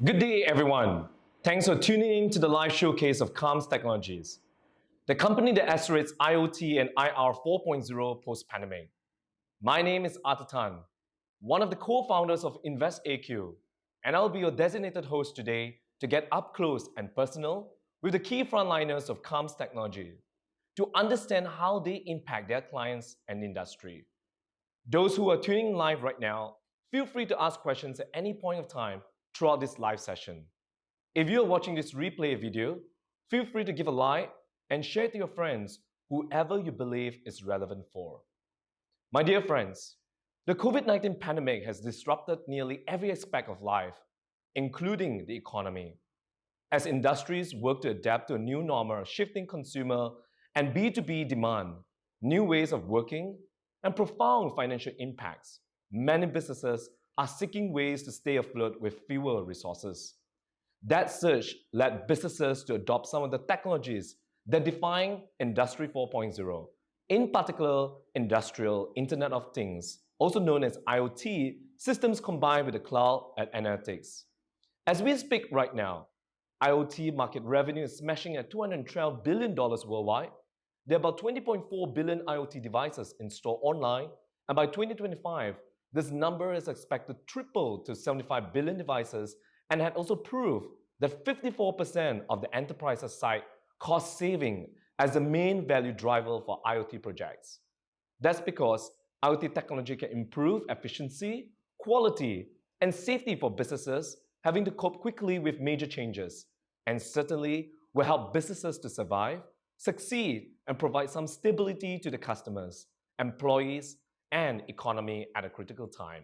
Good day, everyone. Thanks for tuning in to the live showcase of CALMS Technologies, the company that accelerates IoT and IR 4.0 post-pandemic. My name is Arthur Tan, one of the co-founders of InvestAQ, and I'll be your designated host today to get up close and personal with the key frontliners of CALMS Technology to understand how they impact their clients and industry. Those who are tuning in live right now, feel free to ask questions at any point of time throughout this live session. If you are watching this replay video, feel free to give a like and share it to your friends, whoever you believe is relevant for. My dear friends, the COVID-19 pandemic has disrupted nearly every aspect of life, including the economy. As industries work to adapt to a new normal, shifting consumer and B2B demand, new ways of working, and profound financial impacts, many businesses are seeking ways to stay afloat with fewer resources. That surge led businesses to adopt some of the technologies that define Industry 4.0, in particular, Industrial Internet of Things, also known as IoT, systems combined with the cloud and analytics. As we speak right now, IoT market revenue is smashing at $212 billion worldwide. There are about 20.4 billion IoT devices installed online, and by 2025, this number is expected to triple to 75 billion devices, and had also proved that 54% of the enterprises cite cost saving as the main value driver for IoT projects. That's because IoT technology can improve efficiency, quality, and safety for businesses having to cope quickly with major changes, and certainly will help businesses to survive, succeed, and provide some stability to the customers, employees, and economy at a critical time.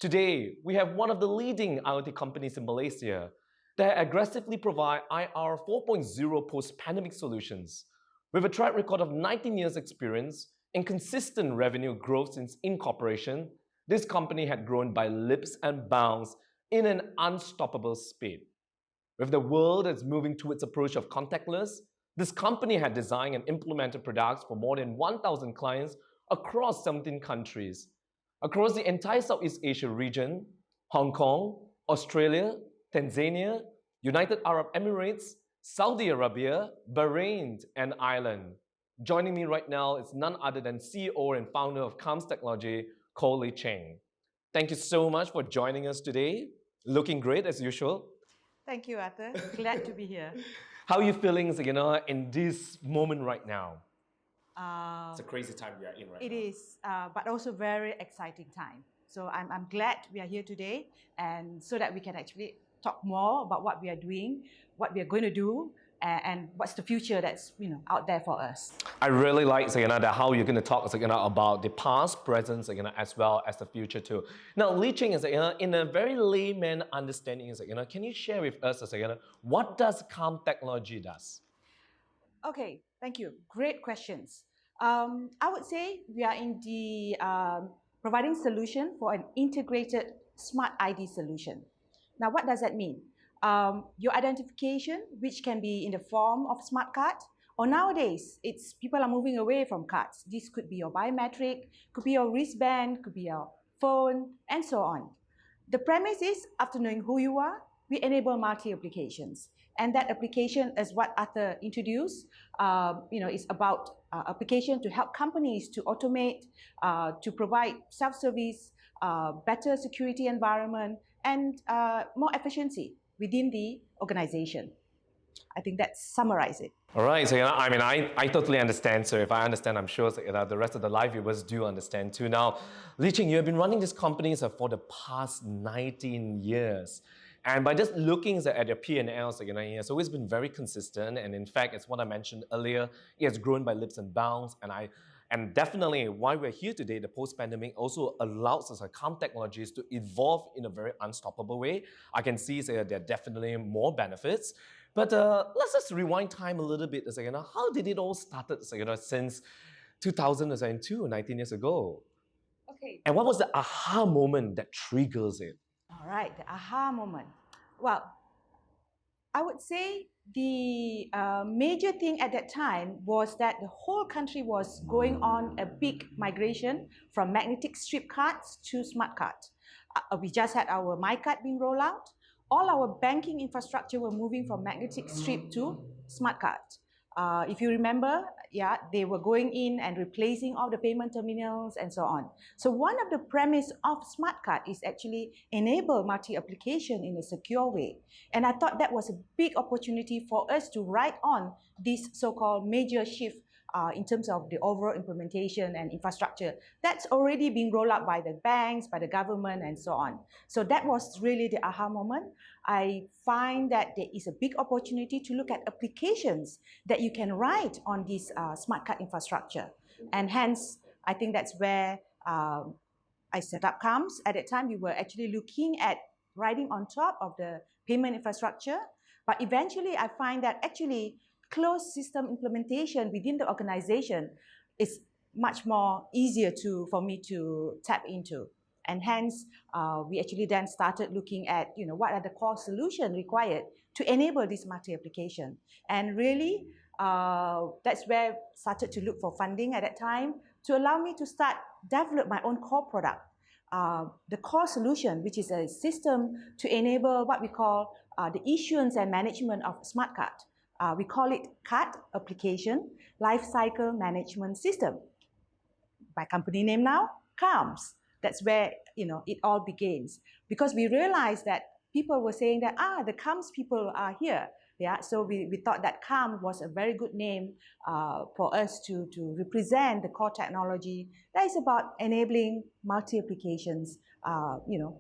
Today, we have one of the leading IoT companies in Malaysia that aggressively provide IR 4.0 post-pandemic solutions. With a track record of 19 years experience and consistent revenue growth since incorporation, this company had grown by leaps and bounds in an unstoppable speed. With the world that's moving towards approach of contactless, this company had designed and implemented products for more than 1,000 clients across 17 countries, across the entire Southeast Asia region, Hong Kong, Australia, Tanzania, United Arab Emirates, Saudi Arabia, Bahrain, and Ireland. Joining me right now is none other than CEO and founder of CALMS Technology, Koh Lee Ching. Thank you so much for joining us today. Looking great as usual. Thank you, Arthur. Glad to be here. How are you feeling, in this moment right now? It's a crazy time we are in right now. It is, but also very exciting time. So I'm glad we are here today, and so that we can actually talk more about what we are doing, what we are going to do, and what's the future that's out there for us. I really like that how you're going to talk about the past, present, as well as the future too. Now, Lee Ching is in a very layman understanding, can you share with us what does CALMS Technology does? Okay, thank you. Great questions. I would say we are in the providing solution for an integrated smart ID solution. Now, what does that mean? Your identification, which can be in the form of smart card, or nowadays, people are moving away from cards. This could be your biometric, could be your wristband, could be your phone, and so on. The premise is, after knowing who you are, we enable multi-applications. And that application is what Arthur introduced. Is about application to help companies to automate, to provide self-service, better security environment, and more efficiency within the organization. I think that summarizes it. All right, so I totally understand. So if I understand, I'm sure the rest of the live viewers do understand too. Now, Lee Ching, you have been running this company for the past 19 years. And by just looking at your P&Ls, it's always been very consistent. And in fact, it's what I mentioned earlier, it has grown by leaps and bounds. And definitely, why we're here today, the post-pandemic also allows us, CALMS Technologies, to evolve in a very unstoppable way. I can see there are definitely more benefits. But let's just rewind time a little bit. How did it all started since 2002, 19 years ago? Okay. And what was the aha moment that triggers it? All right, the aha moment. Well, I would say the major thing at that time was that the whole country was going on a big migration from magnetic strip cards to smart cards. We just had our MyCard being rolled out. all our banking infrastructure were moving from magnetic strip to smart cards. If you remember, yeah, they were going in and replacing all the payment terminals and so on. So one of the premise of smart card is actually enable multi-application in a secure way. And I thought that was a big opportunity for us to ride on this so-called major shift in terms of the overall implementation and infrastructure that's already being rolled out by the banks, by the government, and so on. So that was really the aha moment. I find that there is a big opportunity to look at applications that you can write on this smart card infrastructure. And hence, I think that's where I set up CALMS. At that time, we were actually looking at riding on top of the payment infrastructure. But eventually, I find that actually closed system implementation within the organization is much more easier for me to tap into. And hence, we actually then started looking at, what are the core solutions required to enable this multi-application. And really, that's where I started to look for funding at that time to allow me to start develop my own core product. The core solution, which is a system to enable what we call the issuance and management of smart card. We call it Card Application Lifecycle Management System. My company name now, CALMS. That's where it all begins. Because we realized that people were saying that, the CALMS people are here. Yeah, so we thought that CALMS was a very good name for us to represent the core technology that is about enabling multi-applications,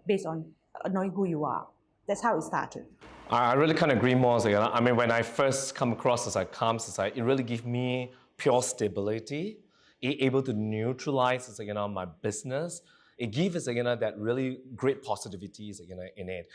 based on knowing who you are. That's how it started. I really can't agree more. I mean, when I first come across CALMS, it really gives me pure stability, able to neutralize my business. It gives that really great positivity in it.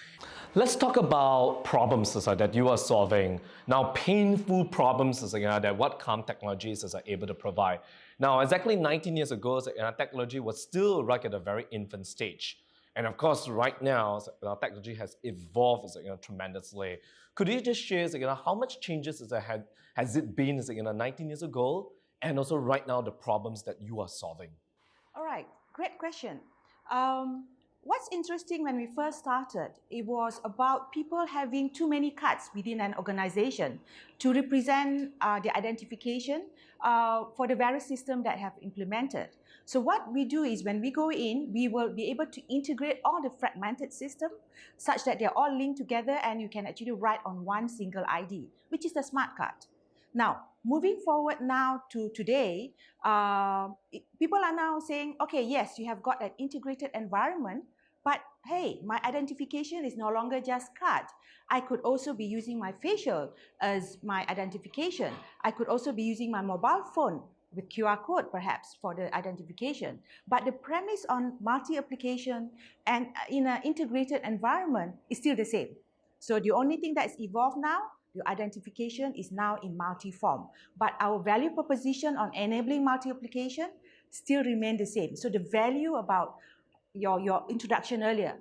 Let's talk about problems that you are solving. Now, painful problems that what CALMS technologies are able to provide. Now, exactly 19 years ago, technology was still right at a very infant stage. And of course, right now, our technology has evolved tremendously. Could you just share how much changes has it been 19 years ago, and also right now the problems that you are solving? All right, great question. What's interesting when we first started, it was about people having too many cards within an organization to represent the identification for the various systems that have implemented. So what we do is when we go in, we will be able to integrate all the fragmented systems such that they're all linked together and you can actually write on one single ID, which is the smart card. Now, moving forward now to today, people are now saying, okay, yes, you have got an integrated environment, but hey, my identification is no longer just card. I could also be using my facial as my identification. I could also be using my mobile phone with QR code perhaps for the identification. But the premise on multi-application and in an integrated environment is still the same. So the only thing that's evolved now, your identification is now in multi-form. But our value proposition on enabling multi-application still remain the same. So the value about your introduction earlier,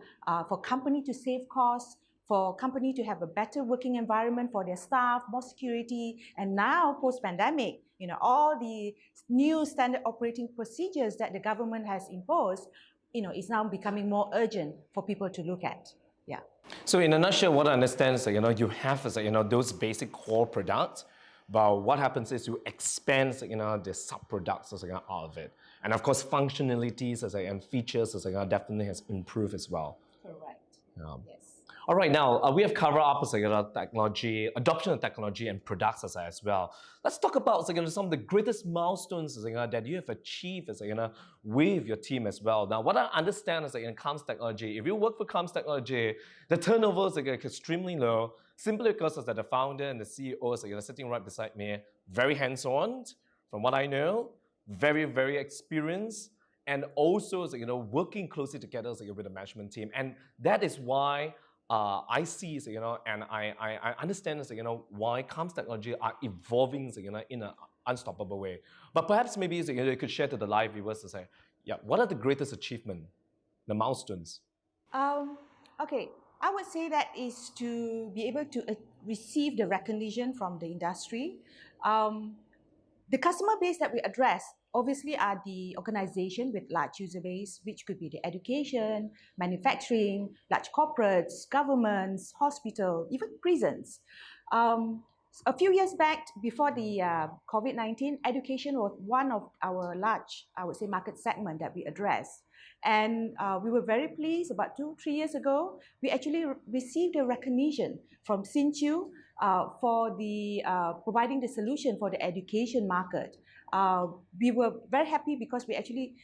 for company to save costs, for company to have a better working environment for their staff, more security, and now post-pandemic, all the new standard operating procedures that the government has imposed, is now becoming more urgent for people to look at. Yeah. So in a nutshell, what I understand is you have those basic core products, but what happens is you expand the sub-products out of it, and of course functionalities and features definitely has improved as well. Correct. Yes. All right, now we have covered up technology, adoption of technology and products as well. Let's talk about some of the greatest milestones that you have achieved with your team as well. Now, what I understand is in CALMS technology, if you work for CALMS technology, the turnover is extremely low, simply because the founder and the CEO sitting right beside me, very hands-on, from what I know, very, very experienced, and also working closely together with the management team. And that is why I see, and I understand, why CALMS technology are evolving, in an unstoppable way. But perhaps maybe you could share to the live viewers to say, what are the greatest achievements, the milestones? Okay, I would say that is to be able to receive the recognition from the industry. The customer base that we address obviously are the organization with large user base, which could be the education, manufacturing, large corporates, governments, hospital, even prisons. A few years back, before the COVID-19, education was one of our large, I would say, market segment that we addressed. And we were very pleased about 2-3 years ago, we actually received a recognition from Sinchu for the providing the solution for the education market. We were very happy because we actually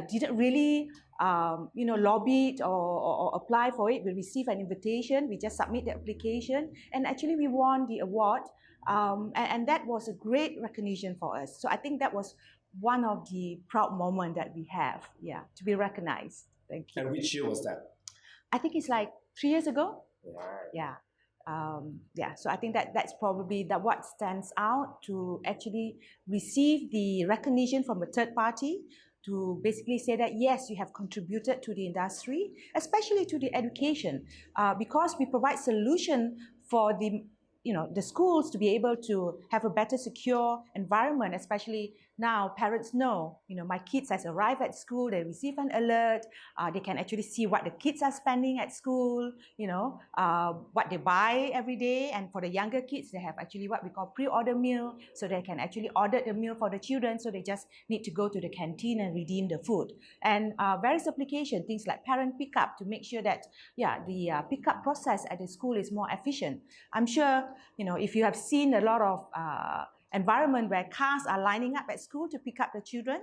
didn't really lobby it or apply for it. We received an invitation, we just submit the application, and actually we won the award. And that was a great recognition for us. So I think that was one of the proud moments that we have, yeah, to be recognized. Thank you. And which year was that? I think it's like 3 years ago. Right. Yeah. Yeah, so I think that's probably what stands out, to actually receive the recognition from a third party to basically say that yes, you have contributed to the industry, especially to the education, because we provide solution for the schools to be able to have a better secure environment. Especially now parents know, my kids has arrived at school, they receive an alert, they can actually see what the kids are spending at school, what they buy every day. And for the younger kids, they have actually what we call pre-order meal, so they can actually order the meal for the children, so they just need to go to the canteen and redeem the food. And various applications, things like parent pickup, to make sure that the pickup process at the school is more efficient. I'm sure if you have seen a lot of environment where cars are lining up at school to pick up the children,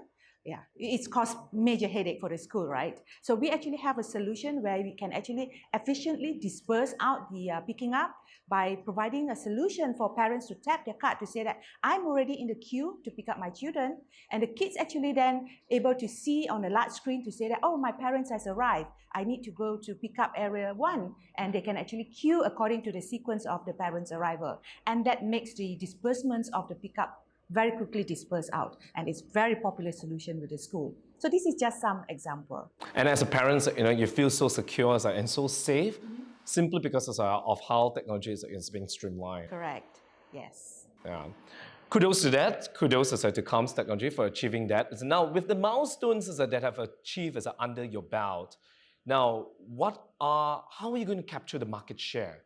it's caused major headache for the school, right? So we actually have a solution where we can actually efficiently disperse out the picking up by providing a solution for parents to tap their card to say that I'm already in the queue to pick up my children, and the kids actually then able to see on a large screen to say that, oh, my parents has arrived, I need to go to pick up area 1, and they can actually queue according to the sequence of the parents' arrival, and that makes the disbursements of the pickup very quickly dispersed out, and it's very popular solution with the school. So this is just some example. And as a parent, you feel so secure and so safe, simply because of how technology is being streamlined. Correct. Yes. Yeah. Kudos to that. Kudos to CALMS technology for achieving that. So now, with the milestones that have achieved under your belt, now how are you going to capture the market share?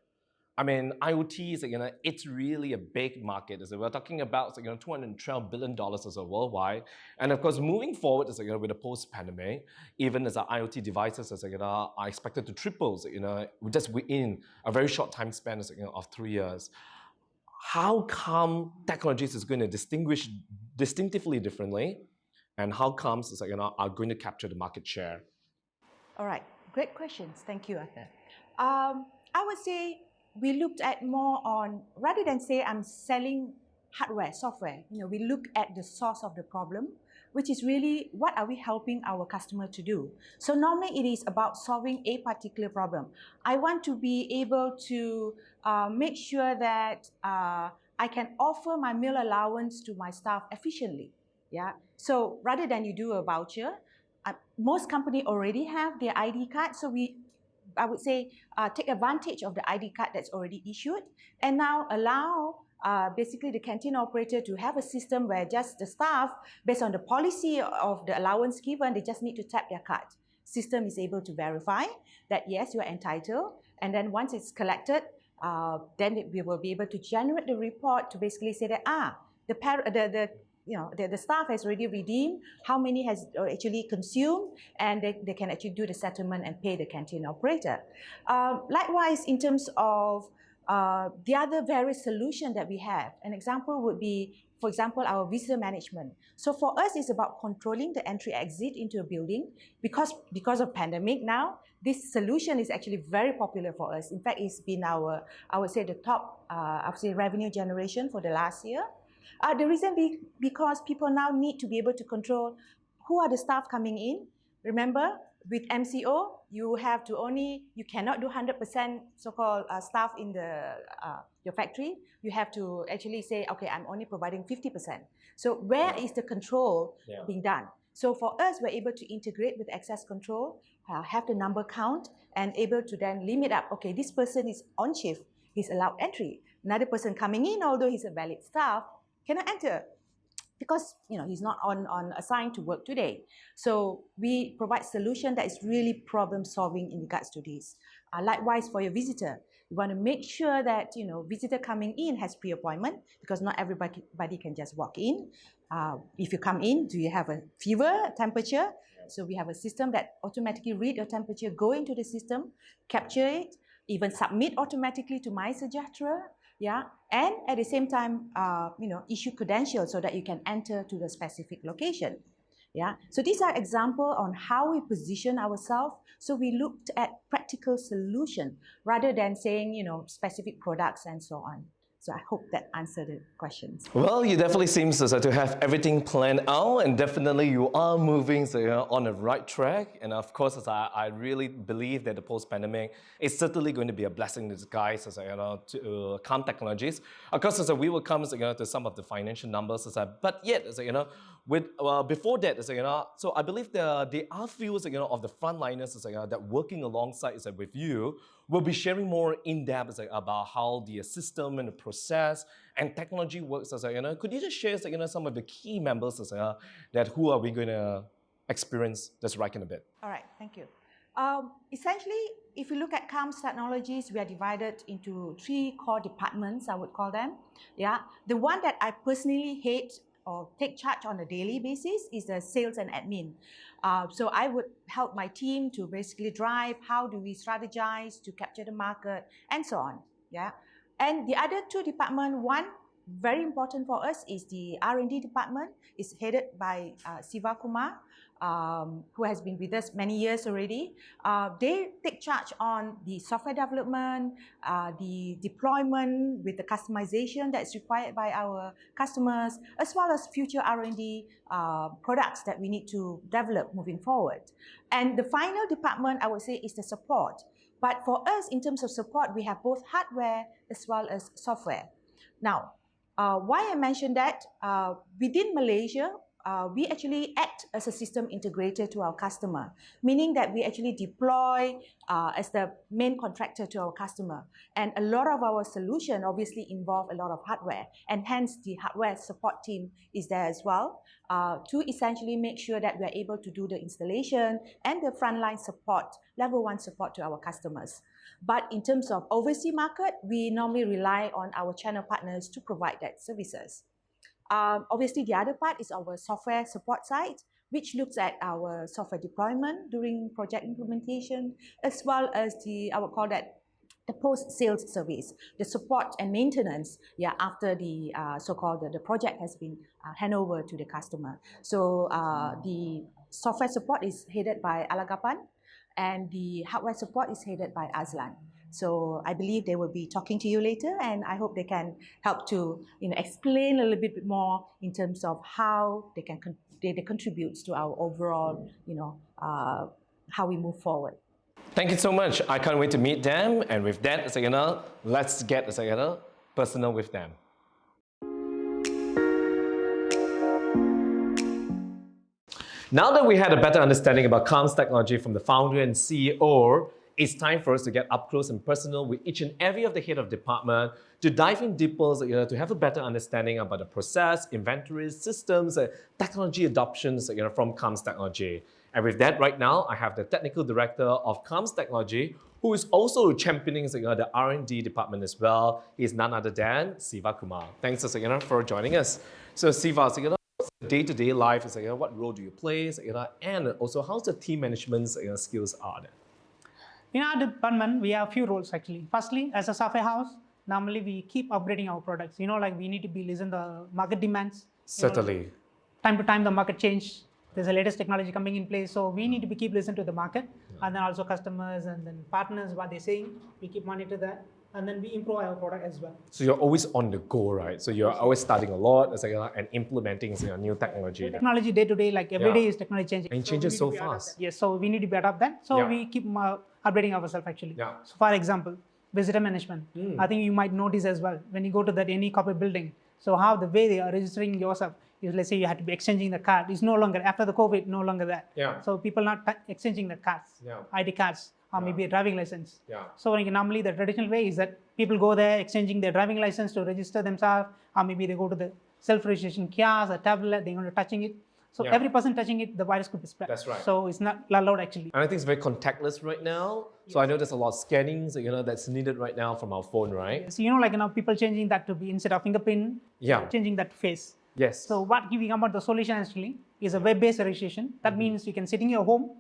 I mean, IoT is it's really a big market. We're talking about $212 billion worldwide, and of course, moving forward with the post-pandemic, even as our IoT devices are expected to triple, just within a very short time span of 3 years. How come technologies is going to distinguish distinctively differently, and how CALMS are going to capture the market share? All right, great questions. Thank you, Arthur. I would say we looked at more on, rather than say I'm selling hardware, software, we look at the source of the problem, which is really what are we helping our customer to do. So normally it is about solving a particular problem. I want to be able to make sure that I can offer my meal allowance to my staff efficiently. Yeah. So rather than you do a voucher, most companies already have their ID card, so I would say take advantage of the ID card that's already issued, and now allow basically the canteen operator to have a system where just the staff, based on the policy of the allowance given, they just need to tap their card. System is able to verify that yes, you are entitled, and then once it's collected, then we will be able to generate the report to basically say that the staff has already redeemed, how many has actually consumed, and they can actually do the settlement and pay the canteen operator. Likewise, in terms of the other various solutions that we have, an example would be, for example, our visitor management. So for us, it's about controlling the entry-exit into a building. Because of pandemic now, this solution is actually very popular for us. In fact, it's been our, I would say, the top revenue generation for the last year. The reason because people now need to be able to control who are the staff coming in. Remember, with MCO, you cannot do 100% so-called staff in your factory. You have to actually say, okay, I'm only providing 50%. So where is the control being done? So for us, we're able to integrate with access control, have the number count, and able to then limit up, okay, this person is on shift, he's allowed entry. Another person coming in, although he's a valid staff, cannot enter because he's not on assigned to work today. So we provide solution that is really problem solving in regards to this. Likewise for your visitor, you want to make sure that visitor coming in has pre-appointment, because not everybody can just walk in. If you come in, do you have a fever, temperature? So we have a system that automatically read your temperature, go into the system, capture it, even submit automatically to My Sejahtera, yeah, and at the same time, issue credentials so that you can enter to the specific location. Yeah, so these are examples on how we position ourselves. So we looked at practical solution rather than saying, specific products and so on. So I hope that answered the questions. Well, you definitely seem to have everything planned out, and definitely you are moving on the right track. And of course, I really believe that the post-pandemic is certainly going to be a blessing in disguise to CALMS Technologies. Of course, we will come to some of the financial numbers, but yet, before that, so I believe there are few of the frontliners that working alongside with you will be sharing more in depth about how the system and the process and technology works. Could you just share some of the key members that who are we going to experience this right in a bit? All right, thank you. Essentially, if you look at CALMS Technologies, we are divided into 3 core departments, I would call them. Yeah, the one that I personally hate or take charge on a daily basis is the sales and admin. So I would help my team to basically drive how do we strategize to capture the market and so on. Yeah, and the other 2 departments, one very important for us is the R&D department. It's headed by Siva Kumar, who has been with us many years already. They take charge on the software development, the deployment with the customization that's required by our customers, as well as future R&D products that we need to develop moving forward. And the final department, I would say, is the support. But for us, in terms of support, we have both hardware as well as software. Now, why I mentioned that, within Malaysia, we actually act as a system integrator to our customer, meaning that we actually deploy as the main contractor to our customer. And a lot of our solution obviously involve a lot of hardware, and hence the hardware support team is there as well to essentially make sure that we are able to do the installation and the frontline support, level 1 support to our customers. But in terms of overseas market, we normally rely on our channel partners to provide that services. Obviously, the other part is our software support side, which looks at our software deployment during project implementation, as well as I would call that the post-sales service, the support and maintenance, after the so-called the project has been handed over to the customer. So the software support is headed by Alagapan, and the hardware support is headed by Azlan. So I believe they will be talking to you later, and I hope they can help to explain a little bit more in terms of how they can they contribute to our overall how we move forward. Thank you so much. I can't wait to meet them, and with that, let's get personal with them. Now that we had a better understanding about CALMS Technology from the founder and CEO, it's time for us to get up close and personal with each and every of the head of department to dive in deeper, to have a better understanding about the process, inventories, systems, technology adoptions from CALMS Technology. And with that, right now, I have the technical director of CALMS Technology, who is also championing the R&D department as well. He's none other than Siva Kumar. Thanks for joining us. So Siva, day-to-day life, what role do you play, and also how's the team management skills are there? In our department, we have a few roles actually. Firstly, as a software house, normally we keep upgrading our products. Like we need to be listen to the market demands. Certainly. Time to time, the market change. There's a latest technology coming in place, so we need to keep listening to the market, and then also customers and then partners what they're saying. We keep monitor that, and then we improve our product as well. So you're always on the go, right? So you're always studying a lot and implementing new technology. Technology day to day, like every day is technology changing. And it changes so fast. Yes, so we need to be adapt that. So we keep upgrading ourselves actually. So for example, visitor management. I think you might notice as well when you go to any corporate building. So how the way they are registering yourself is, let's say you had to be exchanging the card. It's no longer, after the COVID, no longer that. So people not exchanging the cards, ID cards, or maybe a driving license. So normally the traditional way is that people go there exchanging their driving license to register themselves, or maybe they go to the self-registration kiosk, a tablet, they're going to touching it. So every person touching it, the virus could be spread. That's right. So it's not allowed actually. And I think it's very contactless right now. So I know there's a lot of scanning, that's needed right now from our phone, right? So people changing that to be instead of fingerprint, changing that to face. Yes. So what we come about the solution actually is a web-based registration. That means you can sit in your home,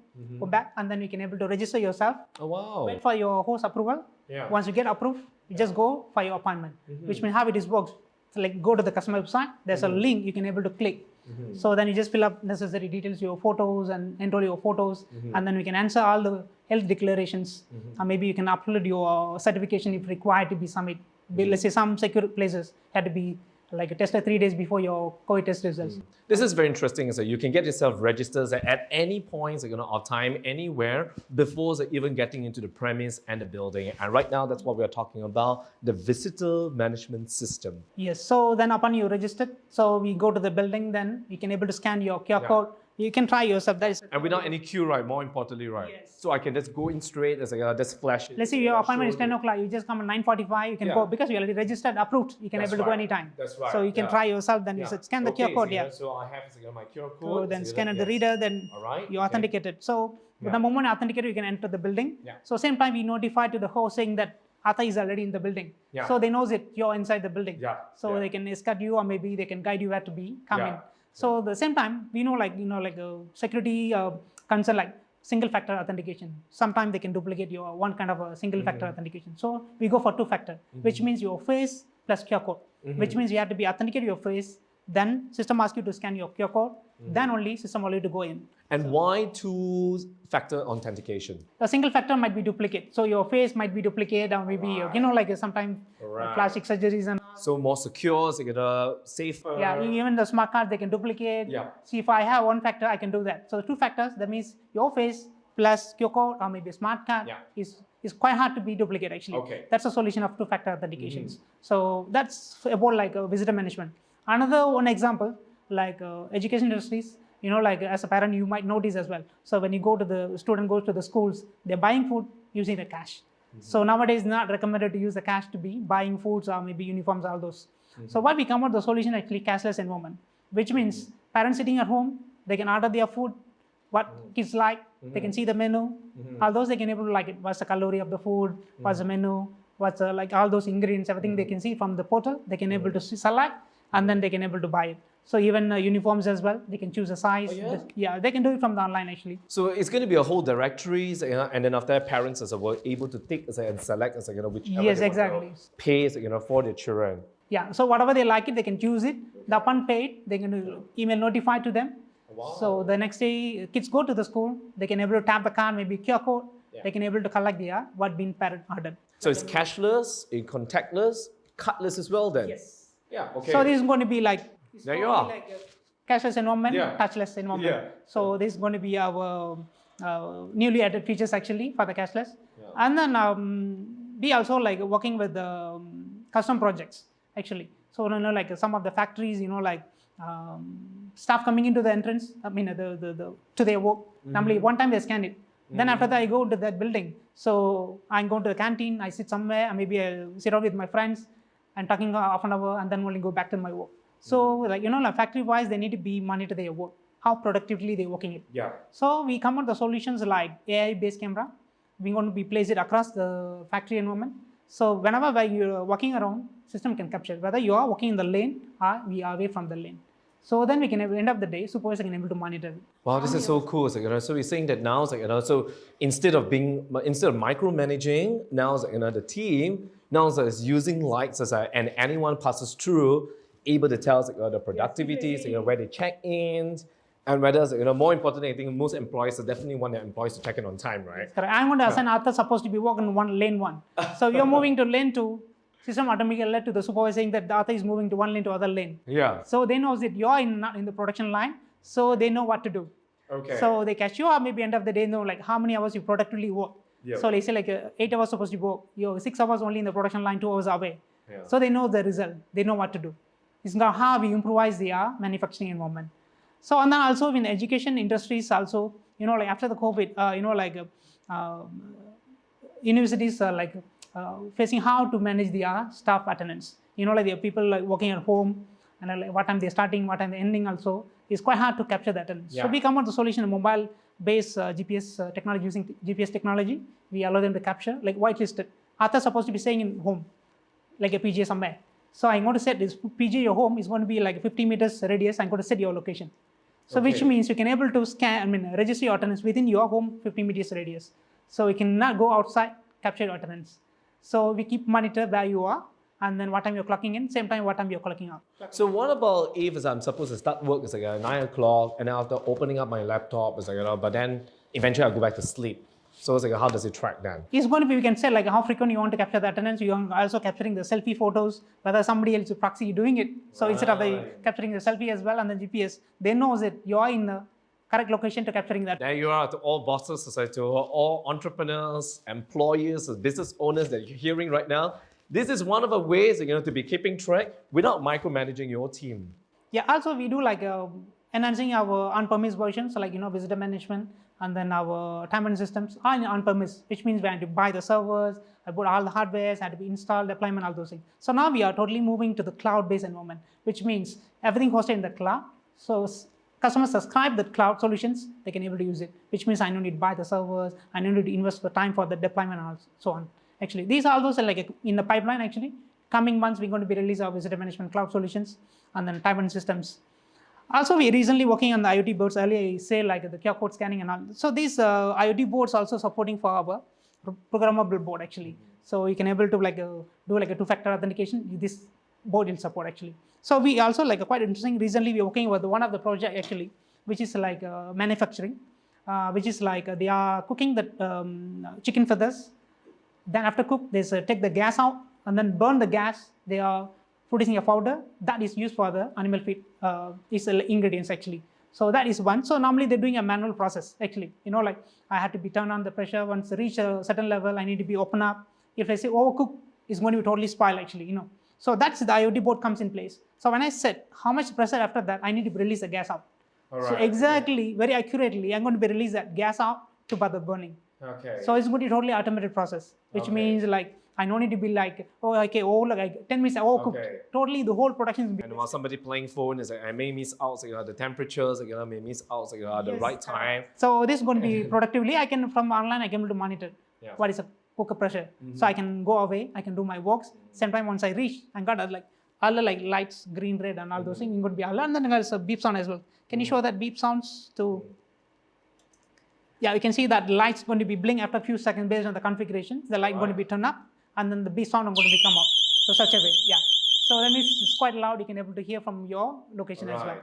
go back, and then you can able to register yourself. Oh wow. Wait for your host approval. Once you get approved, you just go for your appointment. Which means how it is works. So like go to the customer website. There's a link you can able to click. So then you just fill up necessary details, your photos, and enroll your photos, and then we can answer all the health declarations. Or maybe you can upload your certification if required to be submitted. Let's say some secure places had to be like tested 3 days before your COVID test results. This is very interesting. So you can get yourself registered at any point of time, anywhere, before even getting into the premise and the building. And right now, that's what we are talking about, the visitor management system. Yes. So then upon you registered, so we go to the building, then you can able to scan your QR code. You can try yourself. That is. And without any queue, right? More importantly, right? Yes. So I can just go in straight, just flash it. Let's say your appointment is 10 o'clock. You just come at 9:45. You can go because you already registered, approved. You can able to go anytime. That's right. So you can try yourself. Then you scan the QR code. So I have my QR code. So then scan at the reader. Then you authenticated. So the moment you authenticated, you can enter the building. So same time we notify to the host saying that Atha is already in the building. So they knows it. You're inside the building. So they can escort you, or maybe they can guide you where to be. Come in. So at the same time, we know like a security concern like single factor authentication. Sometimes they can duplicate your one kind of a single factor authentication. So we go for two factor, which means your face plus QR code, which means you have to be authenticated your face. Then system asks you to scan your QR code. Then only system allows you to go in. And why two-factor authentication? A single factor might be duplicate. So your face might be duplicate, or maybe like sometimes plastic surgeries and. So more secure, safer. Yeah, even the smart cards they can duplicate. See, if I have one factor, I can do that. So two factors, that means your face plus QR code or maybe smart card is quite hard to be duplicated actually. That's a solution of two-factor authentications. So that's about like visitor management. Another one example, like education industries, as a parent, you might notice as well. So when you go to the student goes to the schools, they're buying food using the cash. So nowadays, it's not recommended to use the cash to be buying foods or maybe uniforms, all those. So what we come out the solution actually cashless environment, which means parents sitting at home, they can order their food, what kids like, they can see the menu, all those they can able to like it. What's the calorie of the food, what's the menu, what's like all those ingredients, everything they can see from the portal, they can able to select, and then they can able to buy it. So even uniforms as well, they can choose a size. They can do it from the online actually. So it's going to be a whole directory, and then after that, parents were able to take and select whichever they want to pay for their children. Yeah, so whatever they like it, they can choose it. The upon paid, they can email notify to them. So the next day, kids go to the school, they can able to tap the card, maybe QR code, they can able to collect what been parent ordered. So it's cashless, contactless, cardless as well then? Yes. Yeah, okay. So this is going to be like, there you are. Like a cashless environment, touchless environment. So this is going to be our newly added features actually for the cashless. And then we also like working with custom projects actually. So like some of the factories, staff coming into the entrance, to their work. Normally one time they scan it. Then after that I go to that building. So I'm going to the canteen, I sit somewhere, and maybe I sit out with my friends and talking half an hour, and then only go back to my work. So like factory-wise, they need to be monitor their work, how productively they're working it. So we come up with the solutions like AI-based camera. We're going to be placed it across the factory environment. So whenever you're walking around, system can capture whether you are walking in the lane or we are away from the lane. So then we can, at the end of the day, supervisor can able to monitor it. Wow, this is so cool. So we're saying that now, so instead of micromanaging, now the team now is using lights and anyone passes through, able to tell the productivity, where they check in, and whether more importantly, I think most employees definitely want their employees to check in on time, right? Correct. I'm going to assign Arthur supposed to be walking lane 1. So you're moving to lane 2. System automatically alert to the supervisor saying that the Arthur is moving to one lane to other lane. So they know that you're not in the production line, so they know what to do. So they catch you, or maybe end of the day know like how many hours you productively work. So they say like 8 hours supposed to work, you're 6 hours only in the production line, 2 hours away. So they know the result, they know what to do. It's not how we improvise the manufacturing environment. So and then also in education industries also, like after the COVID, universities are facing how to manage the staff attendance. Like there are people like working at home, and like what time they're starting, what time they're ending also, it's quite hard to capture the attendance. So we come up with a solution, a mobile-based GPS technology, using GPS technology. We allow them to capture, like whitelisted. Arthur's supposed to be staying in home, like a PGA somewhere. So I'm going to set this PGA your home is going to be like 50 meters radius. I'm going to set your location. So which means you can able to register your attendance within your home 50 meters radius. So you cannot go outside, capture your attendance. So we keep monitor where you are, and then what time you're clocking in, same time what time you're clocking out. So what about if I'm supposed to start work, it's like 9 o'clock, and then after opening up my laptop, it's like, but then eventually I'll go back to sleep. So it's like, how does it track then? It's going to be, we can say like how frequent you want to capture the attendance. You are also capturing the selfie photos, whether somebody else is proxy doing it. So instead of capturing the selfie as well and the GPS, they know that you are in the correct location to capturing that. There you are to all bosses, to all entrepreneurs, employers, business owners that you're hearing right now. This is one of the ways to be keeping track without micromanaging your team. Yeah, also we do like enhancing our on-premise versions, so like visitor management, and then our time and systems are on-premise, which means we had to buy the servers, I bought all the hardware, had to be installed, deployment, all those things. So now we are totally moving to the cloud-based environment, which means everything hosted in the cloud. So customers subscribe the cloud solutions, they can able to use it, which means I don't need to buy the servers, I don't need to invest the time for the deployment and so on. Actually, these are those like in the pipeline actually. Coming months, we're going to be releasing our visitor management cloud solutions and then time and systems. Also, we recently working on the IoT boards. Earlier, I say like the QR code scanning and all. So these IoT boards also supporting for our programmable board actually. So you can able to like do like a two-factor authentication. This board will support actually. So we also like quite interesting. Recently, we're working with one of the project actually, which is like manufacturing, which is like they are cooking the chicken feathers. Then after cook, they take the gas out and then burn the gas. They are producing a powder that is used for the animal feed. Is ingredients actually. So that is one. So normally they're doing a manual process actually. Like I had to be turned on the pressure. Once they reach a certain level, I need to be open up. If I say overcook, it's going to be totally spoiled actually. So that's the IoT board comes in place. So when I set how much pressure after that, I need to release the gas out. Right. So exactly, very accurately, I'm going to be release that gas out to the burning. Okay. So it's going to be totally automated process, which means like I don't need to be like, like 10 minutes, cooked. Totally the whole production. And while somebody playing phone is like, I may miss out the temperatures, I may miss out the right time. So this is going to be productively, I can from online, I can able to monitor what is the cooker pressure. So I can go away, I can do my works. Same time once I reach, I got like all the like lights, green, red and all those things, going to be all, and then there's a beep sound as well. Can you show that beep sounds to? Yeah, you can see that light's going to be blink after a few seconds based on the configuration. The light going to be turned up, and then the beep sound is going to be come up. So such a way, So that means it's quite loud. You can able to hear from your location as well.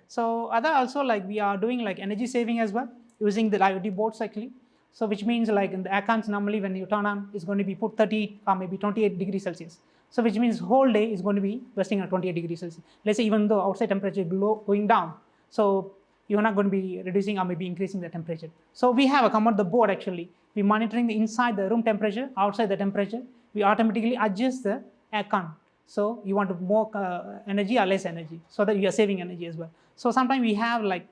So other also like we are doing like energy saving as well using the IoT boards actually. So which means like in the aircons normally when you turn on, it's going to be put 30 or maybe 28 degrees Celsius. So which means whole day is going to be resting at 28 degrees Celsius. Let's say even though outside temperature going down, so you're not going to be reducing or maybe increasing the temperature. So we have a command the board actually. We're monitoring the inside the room temperature, outside the temperature. We automatically adjust the aircon. So you want more energy or less energy so that you are saving energy as well. So sometimes we have like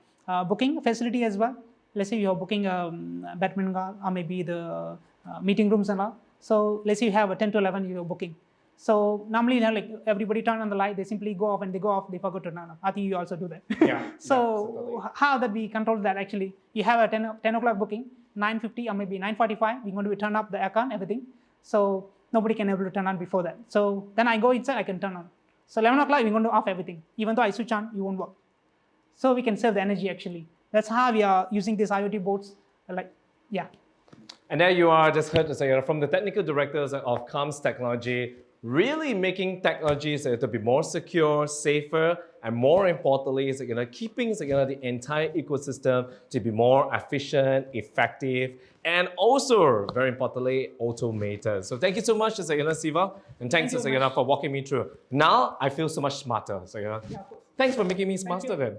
booking facility as well. Let's say you are booking a badminton or maybe the meeting rooms and all. So let's say you have a 10 to 11 you're booking. So normally like everybody turn on the light, they simply go off and they go off, they forgot to turn on. I think you also do that. So how that we control that actually, you have a 10 o'clock booking, 9:50 or maybe 9:45, we're going to turn up the aircon, everything. So nobody can able to turn on before that. So then I go inside, I can turn on. So 11 o'clock, we're going to off everything. Even though I switch on, you won't work. So we can save the energy actually. That's how we are using these IoT boards. And there you are, just heard from the technical directors of CALMS Technology, really making technologies to be more secure, safer, and more importantly, keeping the entire ecosystem to be more efficient, effective, and also, very importantly, automated. So thank you so much, Siva, and thanks for walking me through. Now I feel so much smarter. Thanks for making me smarter then.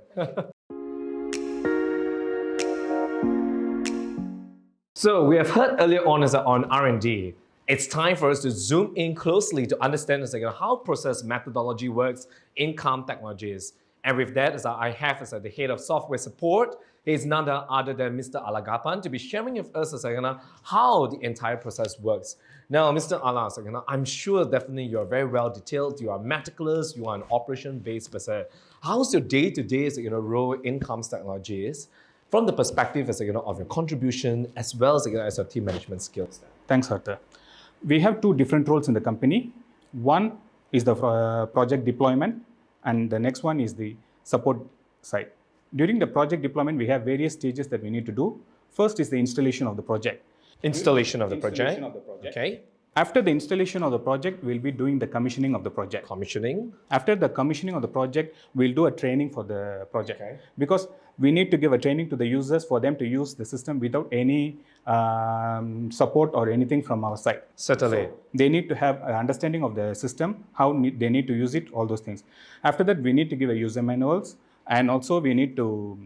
So we have heard earlier on R&D. It's time for us to zoom in closely to understand how process methodology works in CALMS Technologies. And with that, I have the head of software support, is none other than Mr. Alagapan to be sharing with us how the entire process works. Now, Mr. Alas, I'm sure definitely you're very well detailed, you are meticulous, you are an operation-based person. How's your day-to-day role in CALMS Technologies from the perspective of your contribution as well as your team management skills? Thanks, Arthur. We have two different roles in the company. One is the project deployment, and the next one is the support side. During the project deployment, we have various stages that we need to do. First is the installation of the project. Installation of the project. Okay. After the installation of the project, we'll be doing the commissioning of the project. Commissioning. After the commissioning of the project, we'll do a training for the project. Okay. Because we need to give a training to the users for them to use the system without any support or anything from our side. Certainly. So they need to have an understanding of the system, how they need to use it, all those things. After that, we need to give a user manuals, and also we need to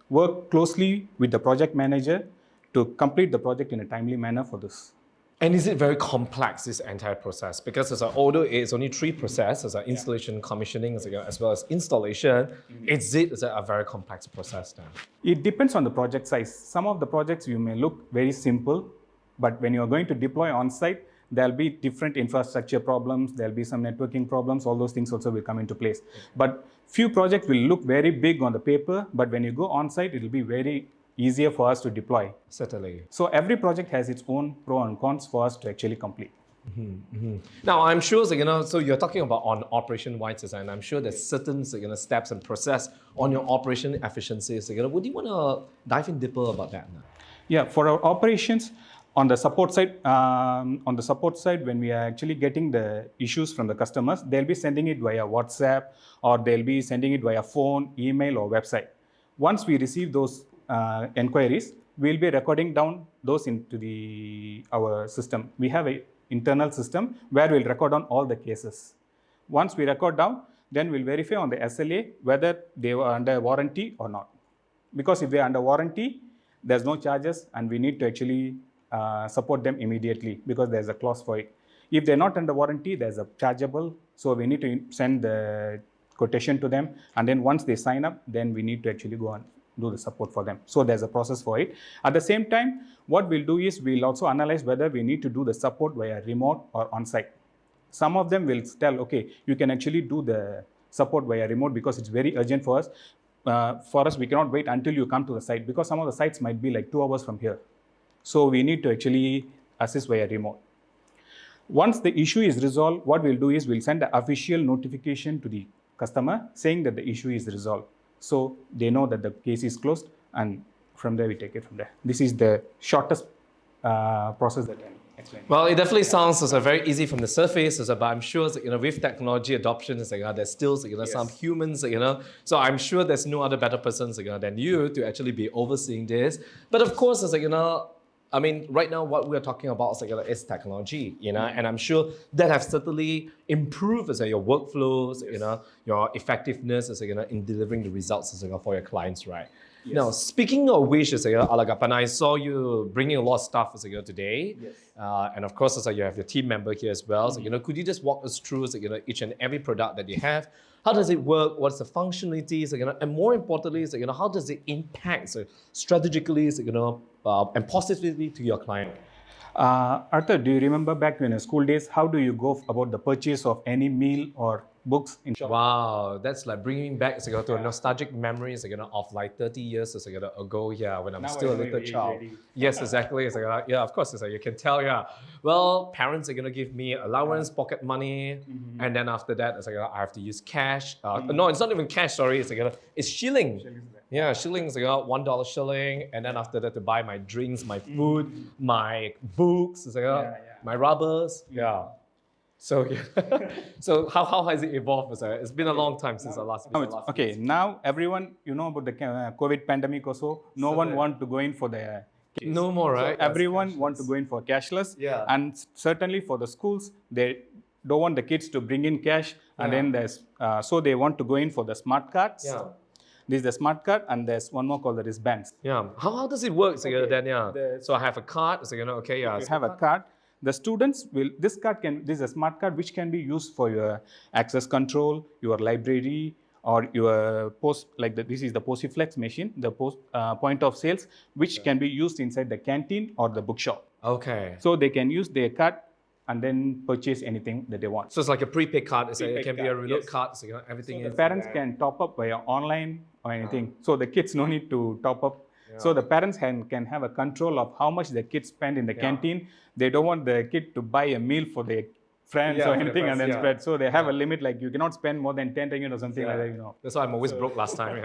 work closely with the project manager to complete the project in a timely manner for this. And is it very complex, this entire process? Because although it's only three processes, installation, commissioning, as well as installation, is it a very complex process now? It depends on the project size. Some of the projects you may look very simple, but when you're going to deploy on-site, there'll be different infrastructure problems, there'll be some networking problems, all those things also will come into place. But few projects will look very big on the paper, but when you go on-site, it'll be very easier for us to deploy. Certainly. So every project has its own pros and cons for us to actually complete. Now, I'm sure, so you're talking about on operation-wide design. I'm sure there's certain steps and process on your operation efficiencies. Would you want to dive in deeper about that now? Yeah, for our operations, on the support side, when we are actually getting the issues from the customers, they'll be sending it via WhatsApp, or they'll be sending it via phone, email, or website. Once we receive those enquiries, we'll be recording down those into our system. We have an internal system where we'll record down all the cases. Once we record down, then we'll verify on the SLA whether they were under warranty or not. Because if they're under warranty, there's no charges, and we need to actually support them immediately because there's a clause for it. If they're not under warranty, there's a chargeable, so we need to send the quotation to them, and then once they sign up, then we need to actually go on do the support for them. So there's a process for it. At the same time, what we'll do is we'll also analyze whether we need to do the support via remote or on-site. Some of them will tell, okay, you can actually do the support via remote because it's very urgent for us. For us, we cannot wait until you come to the site because some of the sites might be like 2 hours from here. So we need to actually assist via remote. Once the issue is resolved, what we'll do is we'll send an official notification to the customer saying that the issue is resolved. So they know that the case is closed, and from there we take it from there. This is the shortest process that I'm explaining. Well, it definitely sounds very easy from the surface, but I'm sure with technology adoption, there's still some humans, so I'm sure there's no other better persons than you to actually be overseeing this. But of course, I mean, right now what we're talking about is technology, and I'm sure that have certainly improved your workflows, your effectiveness in delivering the results for your clients, right? Yes. Now, speaking of which, Alagapan, I saw you bringing a lot of stuff today. Yes. And of course, you have your team member here as well. So, could you just walk us through each and every product that you have? How does it work? What's the functionalities? And more importantly, how does it impact strategically, and positively to your client? Arthur, do you remember back in school days, how do you go about the purchase of any meal or books in shop? Wow, that's like bringing back to a nostalgic memories of like 30 years ago, when I'm still a little child. Yes, exactly. Yeah, of course, you can tell, Well, parents are going to give me allowance, pocket money, and then after that, I have to use cash. No, it's not even cash, sorry. It's shilling. Yeah, shillings, $1 shilling, and then after that to buy my drinks, my food, my books, my rubbers. Yeah. So, so how has it evolved? It's been a long time since I last. Okay, now everyone, about the COVID pandemic also, no one want to go in for the case. No more, right? So everyone want to go in for cashless. Yeah. And certainly for the schools, they don't want the kids to bring in cash, and then there's so they want to go in for the smart cards. Yeah. This is the smart card, and there's one more called the wristbands. Yeah. How does it work? So I have a card. Okay, yeah. If you have a card, the students will. This is a smart card which can be used for your access control, your library, or your this is the POSIFLEX machine, the point of sales, which can be used inside the canteen or the bookshop. Okay. So they can use their card and then purchase anything that they want. So it's like a prepaid card. It can be a reload yes. card. So everything is. The parents can top up via online or anything. So the kids no need to top up. So the parents can have a control of how much the kids spend in the canteen. They don't want the kid to buy a meal for their friends or anything and then spread. So they have a limit, like you cannot spend more than 10 ringgit or something like that. You know. That's why I'm always broke last time.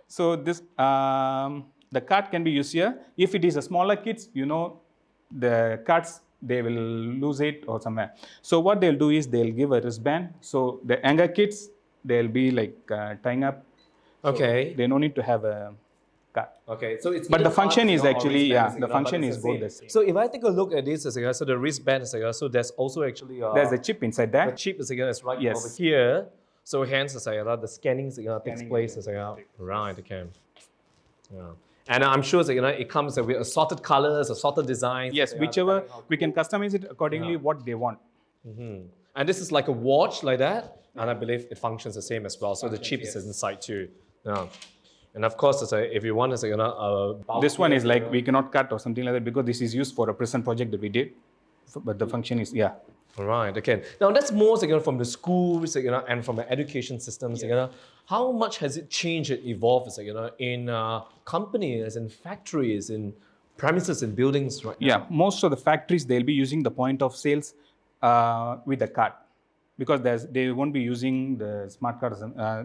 So this the card can be used here. If it is a smaller kids, you know, the cards, they will lose it or somewhere. So what they'll do is they'll give a wristband. So the younger kids, they'll be like tying up. Okay. So they no need to have a card. Okay. So it's. But the function is actually, wristband, the function is both the same. So if I take a look at this, so the wristband, so there's also actually. There's a chip inside there. The chip is right over here. So hence, the scanning takes place. Right. Okay. Yeah. And I'm sure it comes with assorted colors, assorted designs. Yes, whichever we can customize it accordingly what they want. Mm-hmm. And this is like a watch like that, and I believe it functions the same as well. So the chip is inside too. Yeah. And of course, if you want, this one is like we cannot cut or something like that because this is used for a present project that we did. But the function is All right. Okay. Now that's more from the schools, and from the education systems. How much has it changed, it evolved, in companies, in factories, in premises, in buildings right now? Yeah, most of the factories, they'll be using the point of sales with the card. Because they won't be using the smart cards.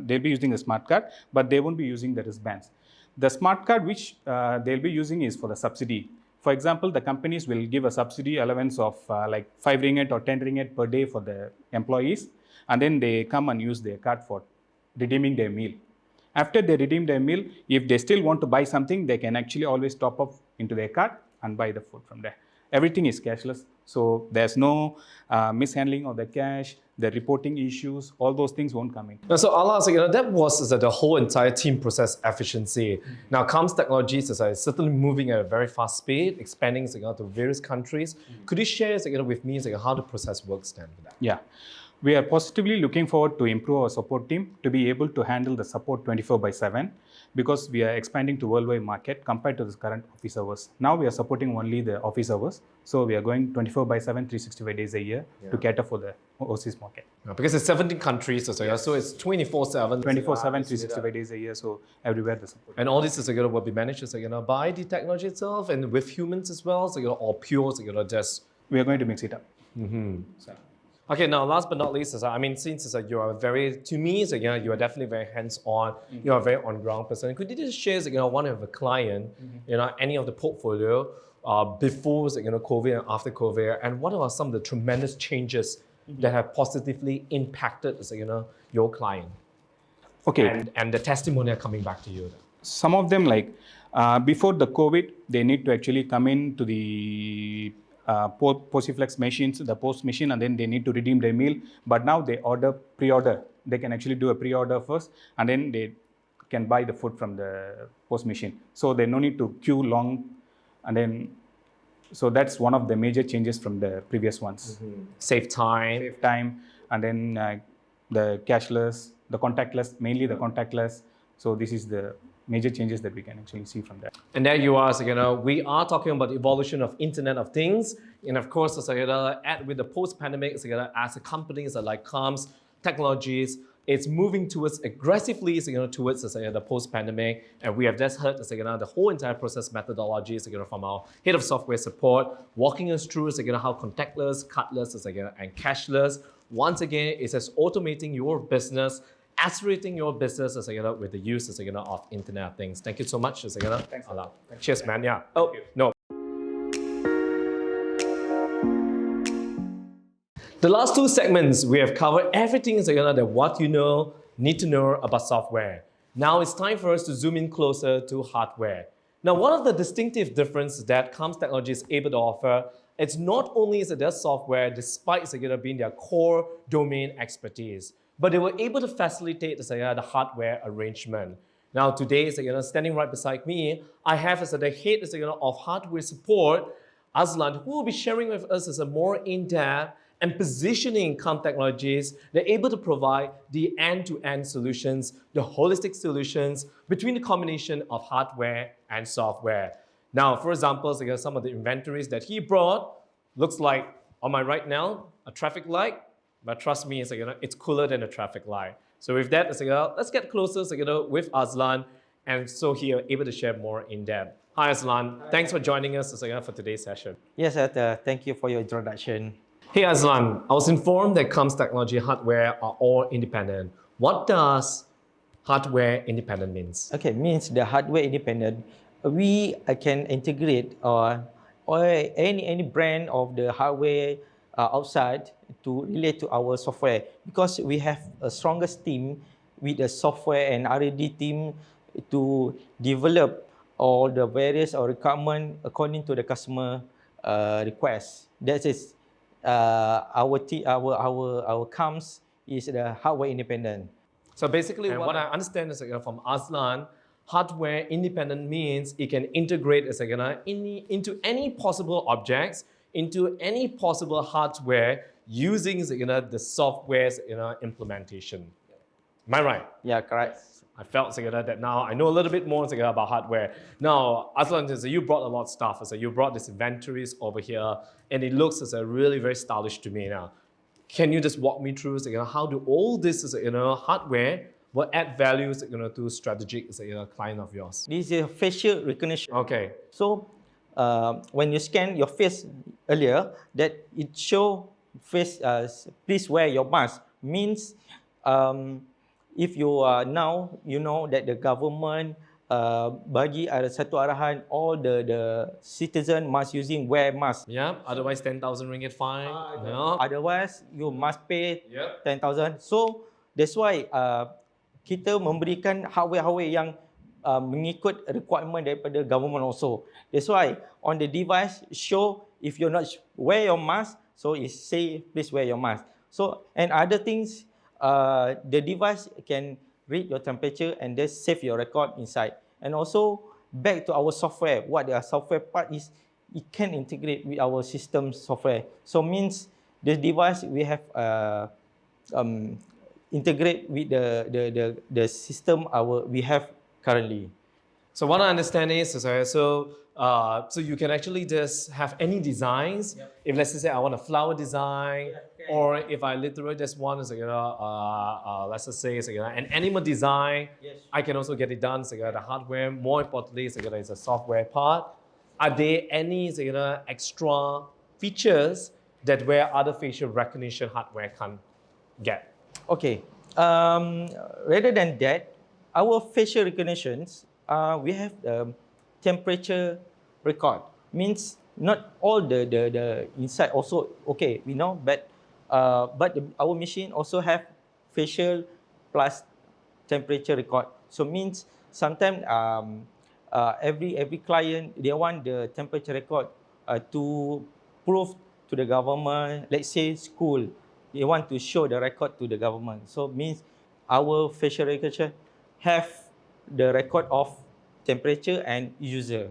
They'll be using the smart card, but they won't be using the wristbands. The smart card which they'll be using is for the subsidy. For example, the companies will give a subsidy allowance of like 5 ringgit or 10 ringgit per day for the employees, and then they come and use their card for redeeming their meal. After they redeem their meal, if they still want to buy something, they can actually always top up into their card and buy the food from there. Everything is cashless, so there's no mishandling of the cash, the reporting issues, all those things won't come in. Now, so I'll ask, that was the whole entire team process efficiency. Now, CALMS Technologies is certainly moving at a very fast speed, expanding to various countries. Could you share with me how the process works then for that? Yeah. We are positively looking forward to improve our support team to be able to handle the support 24/7 because we are expanding to worldwide market compared to the current office hours. Now we are supporting only the office hours. So we are going 24/7, 365 days a year to cater for the overseas market. Because it's 17 countries, so it's 24/7. 24/7, 365 days a year, so everywhere the support. And all this will be managed by the technology itself and with humans as well, or pure, just... We are going to mix it up. Mm-hmm. Okay, now last but not least, since you are to me, you are definitely very hands-on, you are a very on-ground person. Could you just share, one of a client, any of the portfolio before, COVID and after COVID, and what are some of the tremendous changes that have positively impacted, your client? Okay. And the testimonial coming back to you. Some of them, before the COVID, they need to actually come into the POSIFLEX machines, the post machine, and then they need to redeem their meal. But now they pre-order. They can actually do a pre-order first, and then they can buy the food from the post machine. So they no need to queue long, and then, so that's one of the major changes from the previous ones. Mm-hmm. Save time, and then the cashless, the contactless, mainly the contactless. So this is the major changes that we can actually see from that. And there you are, we are talking about the evolution of Internet of Things. And of course, with the post-pandemic, as a companies like CALMS Technologies, it's moving aggressively towards the post-pandemic. And we have just heard the whole entire process methodology from our head of software support, walking us through how contactless, cardless, and cashless, once again, is automating your business, accelerating your business with the use of Internet of Things. Thank you so much. Thanks a lot. Cheers, man. Yeah. Oh, no. The last two segments, we have covered everything that what you need to know about software. Now it's time for us to zoom in closer to hardware. Now, one of the distinctive differences that CALMS Technology is able to offer, it's not only their software, despite being their core domain expertise, but they were able to facilitate the hardware arrangement. Now today, standing right beside me, I have the head of hardware support, Aslan, who will be sharing with us more in-depth and positioning CALMS Technologies, they're able to provide the end-to-end solutions, the holistic solutions between the combination of hardware and software. Now, for example, so some of the inventories that he brought looks like, on my right now, a traffic light, but trust me, it's cooler than a traffic light. So with that, let's get closer with Azlan, and so he are able to share more in depth. Hi Azlan, thanks for joining us for today's session. Yes, thank you for your introduction. Hey Azlan, I was informed that CALMS Technology hardware are all independent. What does hardware independent means? Okay, means the hardware independent. We can integrate or any brand of the hardware outside to relate to our software, because we have a strongest team with the software and R&D team to develop all the various or requirement according to the customer request. That is our CALMS is the hardware independent. So basically, what I understand is from Azlan, hardware independent means it can integrate into any possible objects, into any possible hardware using the software's implementation. Am I right? Yeah, correct. I felt that now I know a little bit more about hardware. Now, Azlan, you brought a lot of stuff. You brought these inventories over here, and it looks really very stylish to me now. Can you just walk me through how do all this hardware will add value to strategic client of yours? This is facial recognition. Okay. So when you scan your face earlier, that it show face. Please wear your mask. Means if you are now, you know that the government bagi ada satu arahan, all the citizen must wear mask. Yeah, otherwise 10,000 ringgit fine. Otherwise you must pay 10,000. So that's why kita memberikan hardware yang mengikut requirement daripada government also. That's why on the device show if you're not wear your mask, so it say please wear your mask. So and other things, the device can read your temperature and then save your record inside. And also back to our software, what the software part is, it can integrate with our system software. So means the device we have integrate with the system we have currently. So what I understand is, so you can actually just have any designs. If let's say I want a flower design, or if I literally just want let's just say an animal design, I can also get it done. The hardware, more importantly, is a software part. Are there any extra features that where other facial recognition hardware can't get? Okay. Rather than that, our facial recognitions, we have temperature record. Means not all the inside also okay, we know, but our machine also have facial plus temperature record. So means sometimes every client they want the temperature record to prove to the government. Let's say school, they want to show the record to the government. So means our facial recognition have the record of temperature and user.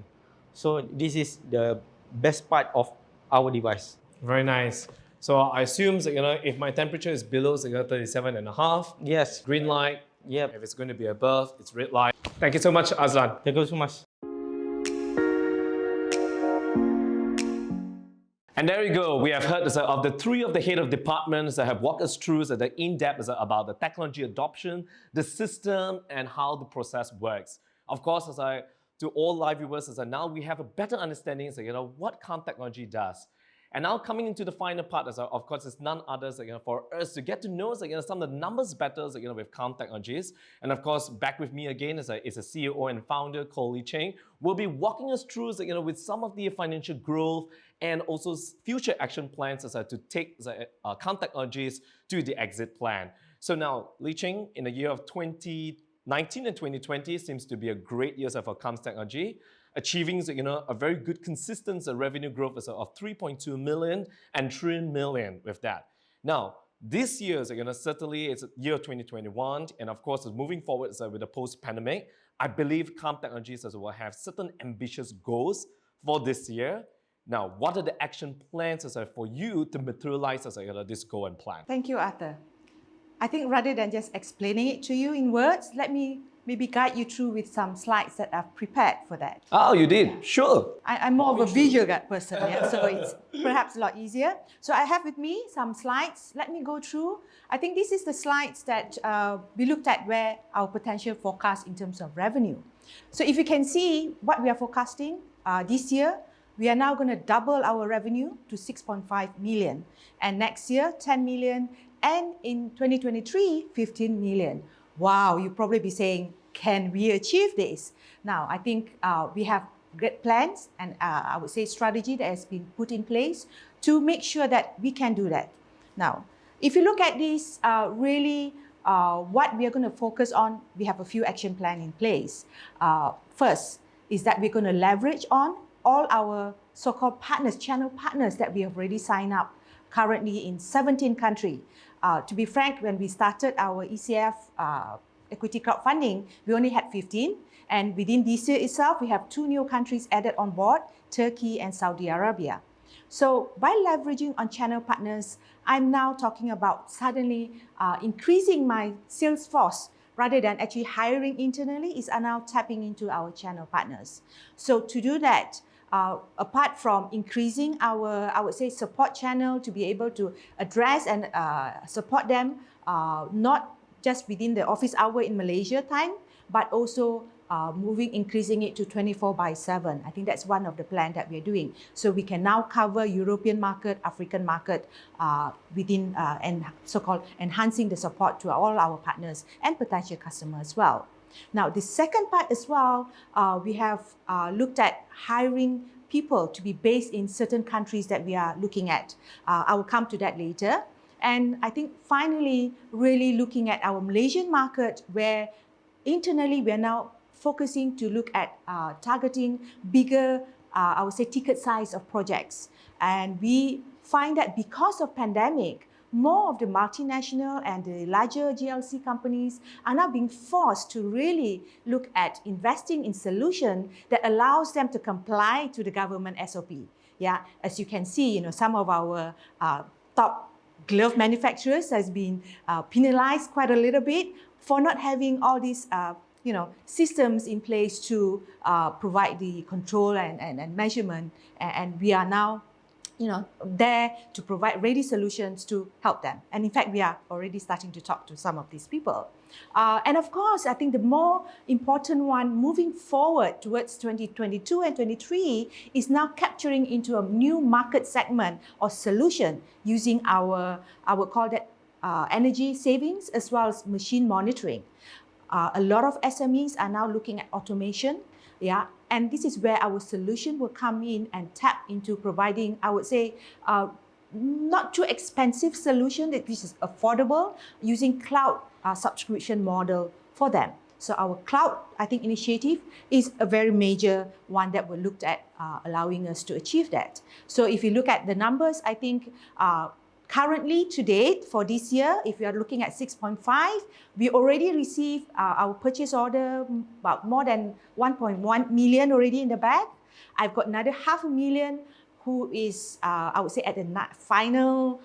So this is the best part of our device. Very nice. So I assume if my temperature is below 37.5, yes, green light. Yep. If it's going to be above, it's red light. Thank you so much, Azlan. Thank you so much. And there you go. We have heard of the three of the head of departments that have walked us through the in-depth about the technology adoption, the system, and how the process works. Of course, to all live viewers, now we have a better understanding what CALMS Technology does. And now coming into the final part, of course, it's none other for us to get to know some of the numbers better with CALMS Technologies. And of course, back with me again is a CEO and founder, Koh Lee Ching, will be walking us through with some of the financial growth and also future action plans to take CALMS Technologies to the exit plan. So now, Lee Ching, in the year of 2019 and 2020 seems to be a great year for CALMS Technology, achieving a very good consistent revenue growth of 3.2 million and 3 million with that. Now, this year certainly it's year 2021, and of course moving forward with the post-pandemic, I believe CALMS Technologies will have certain ambitious goals for this year. Now, what are the action plans for you to materialize this goal and plan? Thank you, Arthur. I think rather than just explaining it to you in words, let me maybe guide you through with some slides that I've prepared for that. Oh, you did? Sure. I'm more of a visual person, so it's perhaps a lot easier. So I have with me some slides. Let me go through. I think this is the slides that we looked at where our potential forecast in terms of revenue. So if you can see what we are forecasting this year, we are now going to double our revenue to 6.5 million. And next year, 10 million. And in 2023, 15 million. Wow, you'll probably be saying, can we achieve this? Now, I think we have great plans and I would say strategy that has been put in place to make sure that we can do that. Now, if you look at this, really what we are going to focus on, we have a few action plans in place. First is that we're going to leverage on all our so-called partners, channel partners that we have already signed up currently in 17 countries. To be frank, when we started our ECF equity crowdfunding, we only had 15. And within this year itself, we have 2 new countries added on board, Turkey and Saudi Arabia. So by leveraging on channel partners, I'm now talking about suddenly increasing my sales force rather than actually hiring internally, is now tapping into our channel partners. So to do that, apart from increasing our, I would say, support channel to be able to address and support them, not just within the office hour in Malaysia time, but also increasing it to 24/7. I think that's one of the plans that we're doing. So we can now cover European market, African market within and so-called enhancing the support to all our partners and potential customers as well. Now, the second part as well, we have looked at hiring people to be based in certain countries that we are looking at. I will come to that later. And I think finally, really looking at our Malaysian market where internally we are now focusing to look at targeting bigger, I would say, ticket size of projects. And we find that because of pandemic, more of the multinational and the larger GLC companies are now being forced to really look at investing in solution that allows them to comply to the government SOP. Yeah, as you can see, some of our top glove manufacturers has been penalized quite a little bit for not having all these systems in place to provide the control and measurement. And we are now there to provide ready solutions to help them. And in fact, we are already starting to talk to some of these people. And of course, I think the more important one moving forward towards 2022 and 23 is now capturing into a new market segment or solution using our, I would call that energy savings as well as machine monitoring. A lot of SMEs are now looking at automation. Yeah, and this is where our solution will come in and tap into providing, I would say, not too expensive solution that this is affordable using cloud subscription model for them. So our cloud, I think, initiative is a very major one that we looked at allowing us to achieve that. So if you look at the numbers, I think currently to date for this year, if you are looking at 6.5, we already received our purchase order about more than 1.1 million already in the bag. I've got another 500,000 who is, I would say, at the final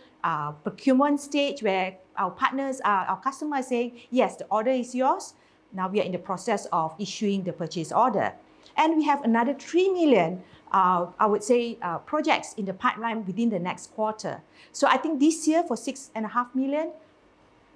procurement stage where our partners, our customers are saying, yes, the order is yours. Now we are in the process of issuing the purchase order. And we have another 3 million I would say, projects in the pipeline within the next quarter. So I think this year for 6.5 million,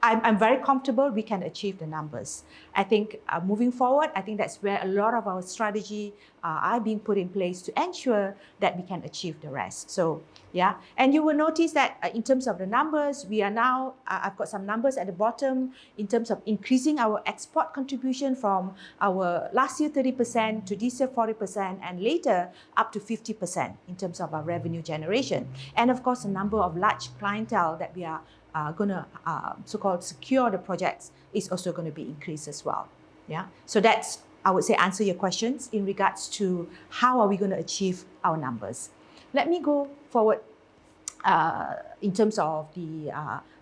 I'm very comfortable we can achieve the numbers. I think moving forward, I think that's where a lot of our strategy are being put in place to ensure that we can achieve the rest. So yeah, and you will notice that in terms of the numbers, we are now, I've got some numbers at the bottom in terms of increasing our export contribution from our last year 30% to this year 40% and later up to 50% in terms of our revenue generation. And of course, the number of large clientele that we are going to so-called secure the projects is also going to be increased as well. Yeah, so that's, I would say, answer your questions in regards to how are we going to achieve our numbers. Let me go forward in terms of the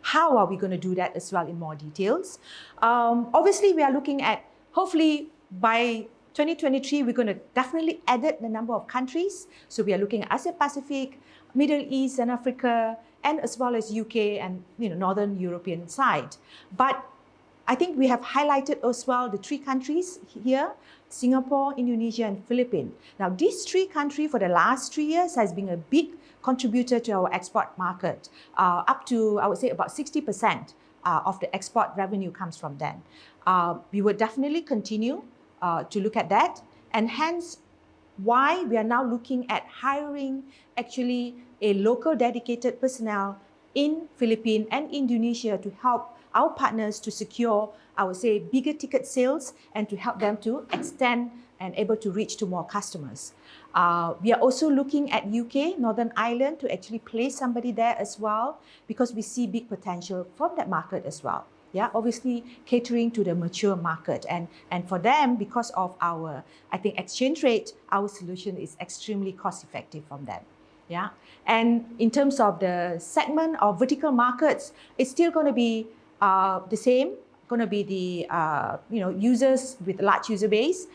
how are we going to do that as well in more details. Obviously, we are looking at hopefully by 2023, we're going to definitely edit the number of countries. So we are looking at Asia Pacific, Middle East and Africa, and as well as UK and Northern European side. But I think we have highlighted as well the 3 countries here, Singapore, Indonesia, and Philippines. Now, these 3 countries for the last 3 years has been a big contributor to our export market. Up to, I would say, about 60% of the export revenue comes from them. We will definitely continue to look at that, and hence why we are now looking at hiring actually a local dedicated personnel in Philippines and Indonesia to help our partners to secure, I would say, bigger ticket sales and to help them to extend and able to reach to more customers. We are also looking at UK, Northern Ireland, to actually place somebody there as well, because we see big potential from that market as well. Yeah, obviously catering to the mature market, and for them, because of our, I think, exchange rate, our solution is extremely cost effective from them. Yeah, and in terms of the segment of vertical markets, it's still going to be the same. Going to be the users with large user base,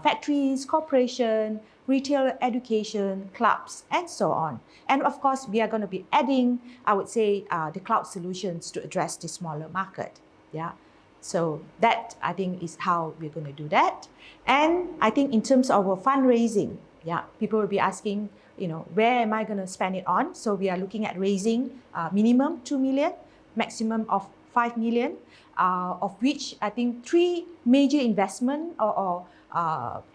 factories, corporation, retail, education, clubs, and so on. And of course, we are going to be adding, I would say, the cloud solutions to address the smaller market. Yeah, so that I think is how we're going to do that. And I think in terms of our fundraising, yeah, people will be asking, where am I going to spend it on? So we are looking at raising minimum 2 million, maximum of 5 million, of which I think 3 major investment or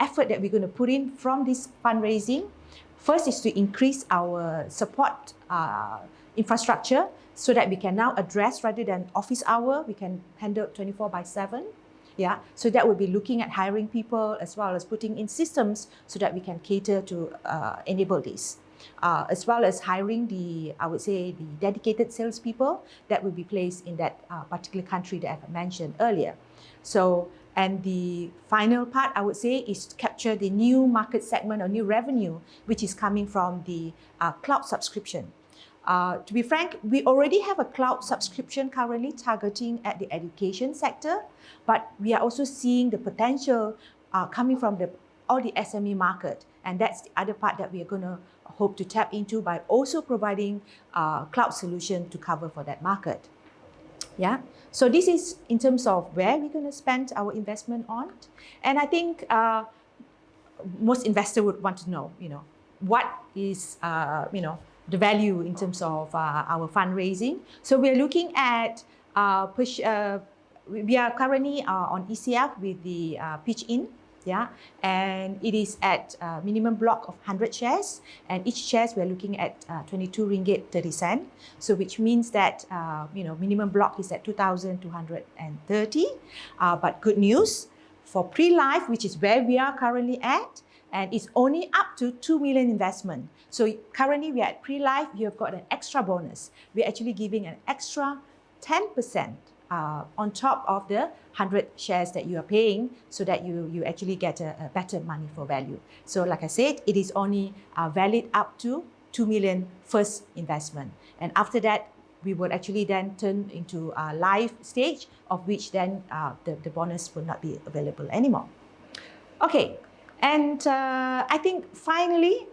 effort that we're going to put in from this fundraising. First is to increase our support infrastructure so that we can now address, rather than office hour, we can handle 24/7. Yeah, so that will be looking at hiring people as well as putting in systems so that we can cater to enable this. As well as hiring I would say, the dedicated salespeople that will be placed in that particular country that I've mentioned earlier. So, and the final part, I would say, is to capture the new market segment or new revenue, which is coming from the cloud subscription. To be frank, we already have a cloud subscription currently targeting at the education sector, but we are also seeing the potential coming from all the SME market. And that's the other part that we are going to hope to tap into by also providing cloud solution to cover for that market. Yeah, so this is in terms of where we're going to spend our investment on. And I think most investors would want to know, what is, the value in terms of our fundraising. So we're looking at, we are currently on ECF with the pitch in. Yeah, and it is at minimum block of 100 shares, and each shares we're looking at 22 ringgit 30 cent. So which means that minimum block is at 2,230. But good news for pre-live, which is where we are currently at, and it's only up to 2 million investment. So currently we are at pre-live. You have got an extra bonus. We're actually giving an extra 10%. On top of the 100 shares that you are paying, so that you actually get a better money for value. So like I said, it is only valid up to 2 million first investment. And after that, we would actually then turn into a live stage, of which then the bonus will not be available anymore. Okay, and I think finally,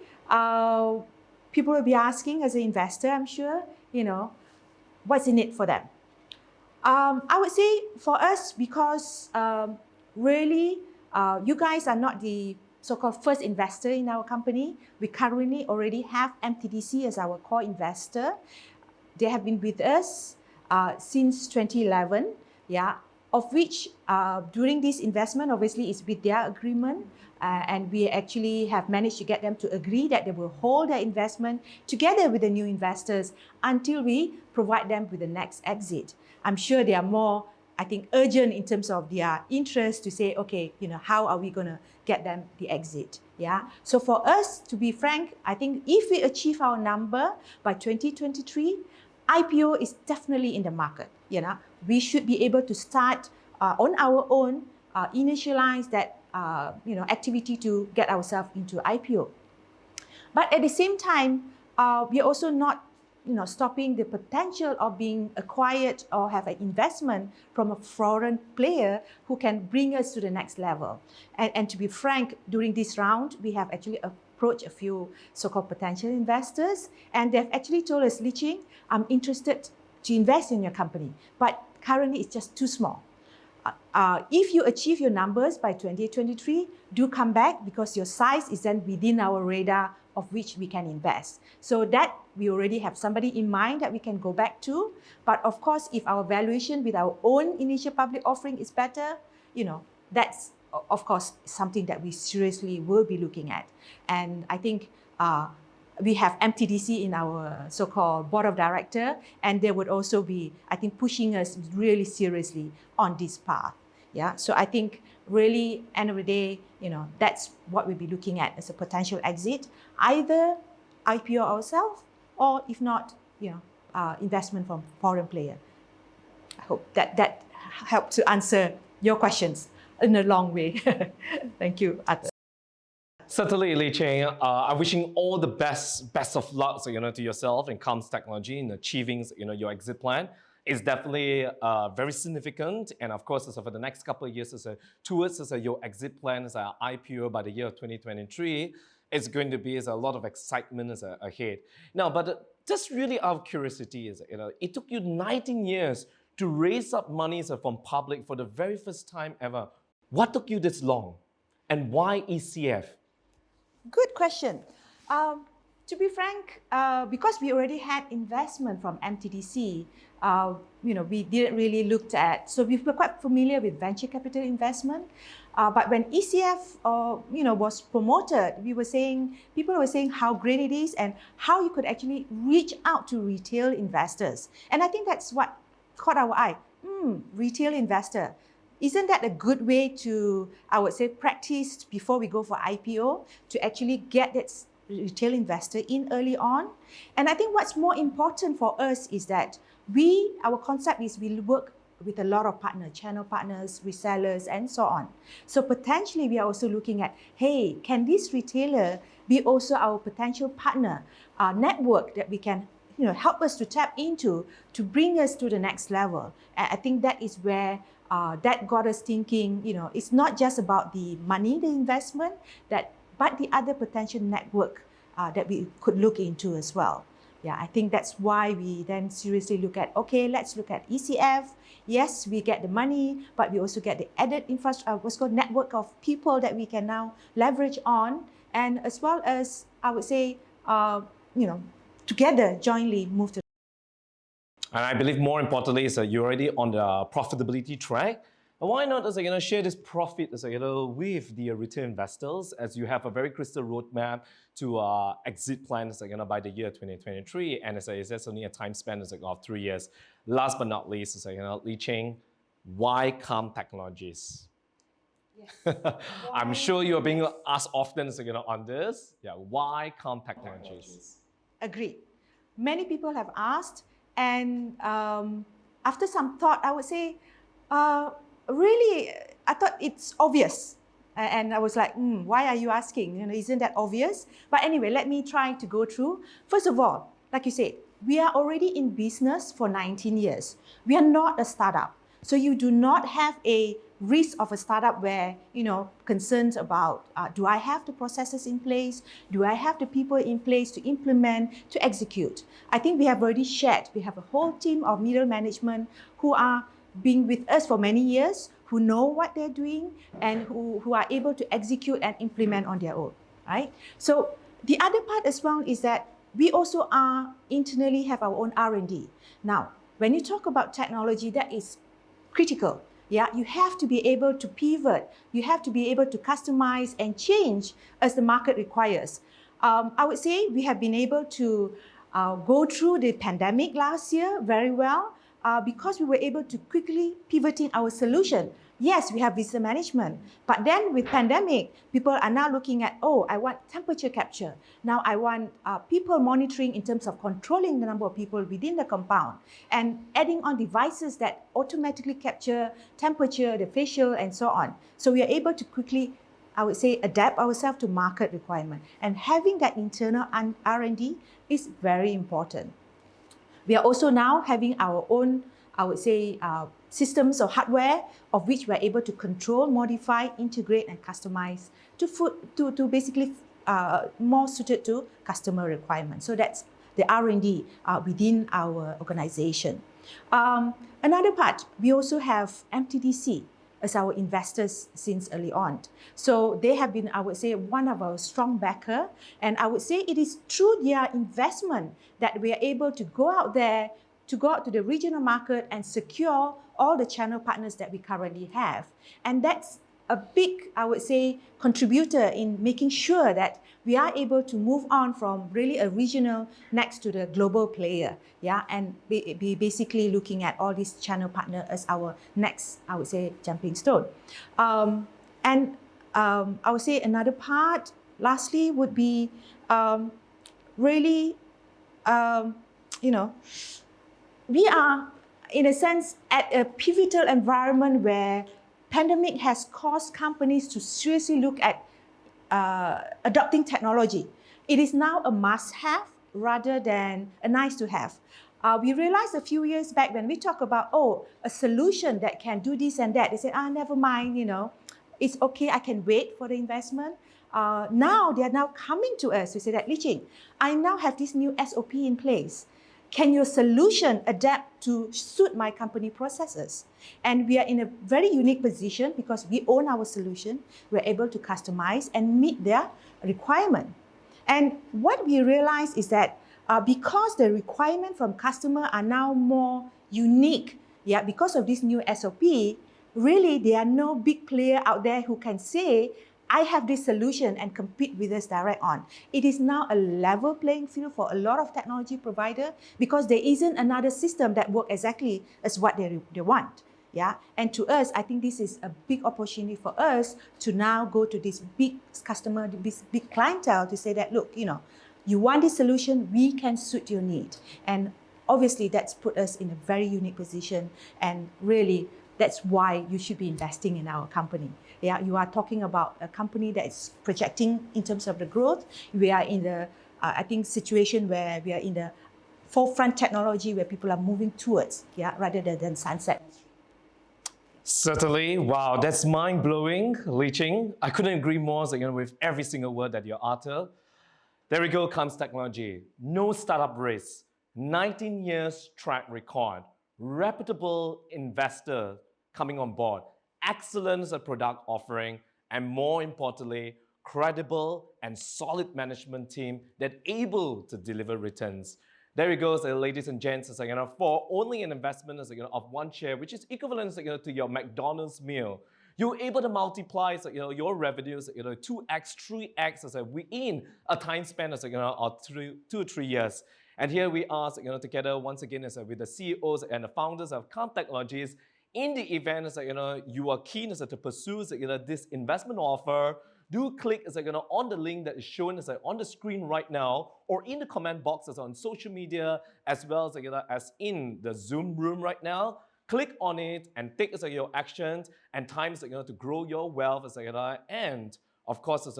people will be asking as an investor, I'm sure, what's in it for them? I would say for us, because really, you guys are not the so-called first investor in our company. We currently already have MTDC as our core investor. They have been with us since 2011, yeah, of which during this investment, obviously, is with their agreement. And we actually have managed to get them to agree that they will hold their investment together with the new investors until we provide them with the next exit. I'm sure they are more, I think, urgent in terms of their interest to say, okay, how are we going to get them the exit? Yeah. So for us, to be frank, I think if we achieve our number by 2023, IPO is definitely in the market. We should be able to start on our own, initialize that activity to get ourselves into IPO. But at the same time, we are also not stopping the potential of being acquired or have an investment from a foreign player who can bring us to the next level. And to be frank, during this round, we have actually approached a few so-called potential investors, and they've actually told us, Lee Ching, I'm interested to invest in your company, but currently it's just too small. If you achieve your numbers by 2023, do come back because your size is then within our radar of which we can invest. So that we already have somebody in mind that we can go back to. But of course, if our valuation with our own initial public offering is better, that's of course something that we seriously will be looking at. And I think we have MTDC in our so-called board of director, and they would also be, I think, pushing us really seriously on this path. Yeah, so I think really, end of the day, that's what we'll be looking at as a potential exit, either IPO ourselves, or if not, investment from foreign player. I hope that helped to answer your questions in a long way. Thank you, Arthur. Certainly, Lee Ching, I'm wishing all the best of luck, to yourself in CALMS Technology in achieving, your exit plan. It's definitely very significant, and of course, for the next couple of years, towards your exit plan as an IPO by the year of 2023, it's going to be a lot of excitement ahead. Now, but just really out of curiosity, it took you 19 years to raise up money from public for the very first time ever. What took you this long, and why ECF? Good question. To be frank, because we already had investment from MTDC, we didn't really look at, so we were quite familiar with venture capital investment. But when ECF, was promoted, people were saying how great it is and how you could actually reach out to retail investors. And I think that's what caught our eye. Retail investor. Isn't that a good way to, I would say, practice before we go for IPO to actually get that retail investor in early on? And I think what's more important for us is that our concept is we work with a lot of partners, channel partners, resellers, and so on. So potentially we are also looking at, hey, can this retailer be also our potential partner, network that we can help us to tap into to bring us to the next level? And I think that is where that got us thinking, it's not just about the money, the investment, but the other potential network that we could look into as well. Yeah, I think that's why we then seriously look at, okay, let's look at ECF. Yes, we get the money, but we also get the added infrastructure, what's called network of people that we can now leverage on, and as well as, I would say, together, jointly move to. And I believe more importantly is that you're already on the profitability track. And why not share this profit with the retail investors, as you have a very crystal roadmap to exit plans by the year 2023, and it's only a time span of 3 years. Last but not least, Lee Ching, why CALMS Technologies? Yes. I'm sure you're being asked often on this. Yeah, why CALMS Technologies? Agreed. Many people have asked, and after some thought, I would say, really, I thought it's obvious. And I was like, why are you asking? Isn't that obvious? But anyway, let me try to go through. First of all, like you said, we are already in business for 19 years. We are not a startup. So you do not have a risk of a startup where, concerns about, do I have the processes in place? Do I have the people in place to implement, to execute? I think we have already shared. We have a whole team of middle management who are being with us for many years, who know what they're doing, and who are able to execute and implement on their own, right? So the other part as well is that we also internally have our own R&D. Now, when you talk about technology, that is critical. Yeah, you have to be able to pivot. You have to be able to customize and change as the market requires. I would say we have been able to go through the pandemic last year very well because we were able to quickly pivot in our solution. Yes, we have visitor management, but then with pandemic, people are now looking at, oh, I want temperature capture. Now I want people monitoring in terms of controlling the number of people within the compound and adding on devices that automatically capture temperature, the facial, and so on. So we are able to quickly, I would say, adapt ourselves to market requirement. And having that internal R&D is very important. We are also now having our own, I would say, systems or hardware of which we are able to control, modify, integrate, and customize to basically more suited to customer requirements. So that's the R&D within our organization. Another part, we also have MTDC as our investors since early on. So they have been, I would say, one of our strong backer. And I would say it is through their investment that we are able to go out there, to go out to the regional market and secure all the channel partners that we currently have. And that's a big, I would say, contributor in making sure that we are able to move on from really a regional next to the global player, yeah, and be basically looking at all these channel partners as our next, I would say, jumping stone. I would say another part, lastly, would be really, we are, in a sense, at a pivotal environment where pandemic has caused companies to seriously look at adopting technology. It is now a must-have rather than a nice-to-have. We realized a few years back when we talk about, a solution that can do this and that, they say, never mind, it's okay, I can wait for the investment. Now, they are now coming to us to say that, Lee Ching, I now have this new SOP in place. Can your solution adapt to suit my company processes? And we are in a very unique position because we own our solution. We're able to customize and meet their requirement. And what we realize is that because the requirement from customer are now more unique, because of this new SOP, really there are no big player out there who can say, I have this solution and compete with us direct on. It is now a level playing field for a lot of technology provider because there isn't another system that works exactly as what they want. Yeah, and to us, I think this is a big opportunity for us to now go to this big customer, this big clientele to say that, look, you want this solution, we can suit your need. And obviously that's put us in a very unique position, and really that's why you should be investing in our company. Yeah, you are talking about a company that is projecting in terms of the growth. We are in the, I think, situation where we are in the forefront technology where people are moving towards, rather than sunset. Certainly. Wow, that's mind-blowing, Lee Ching. I couldn't agree more with every single word that you uttered. There we go, CALMS technology. No startup risk, 19 years track record, reputable investor coming on board, excellence at product offering, and more importantly, credible and solid management team that able to deliver returns. There it goes, ladies and gents, for only an investment of one share, which is equivalent to your McDonald's meal, you're able to multiply your revenues 2x, 3x within a time span of 2 to 3 years. And here we are together once again with the CEOs and the founders of CALMS Technologies. In the event you are keen to pursue this investment offer, do click on the link that is shown on the screen right now, or in the comment boxes on social media, as well as in the Zoom room right now. Click on it and take your actions and time to grow your wealth and of course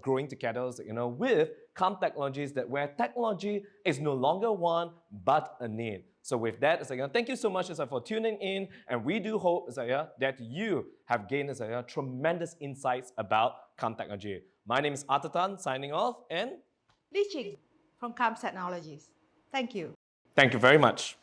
growing together with CALMS Technologies, that where technology is no longer want but a need. So with that, thank you so much for tuning in, and we do hope that you have gained tremendous insights about CALMS Technology. My name is Atatan, signing off, and Lee Ching from CALMS Technologies. Thank you. Thank you very much.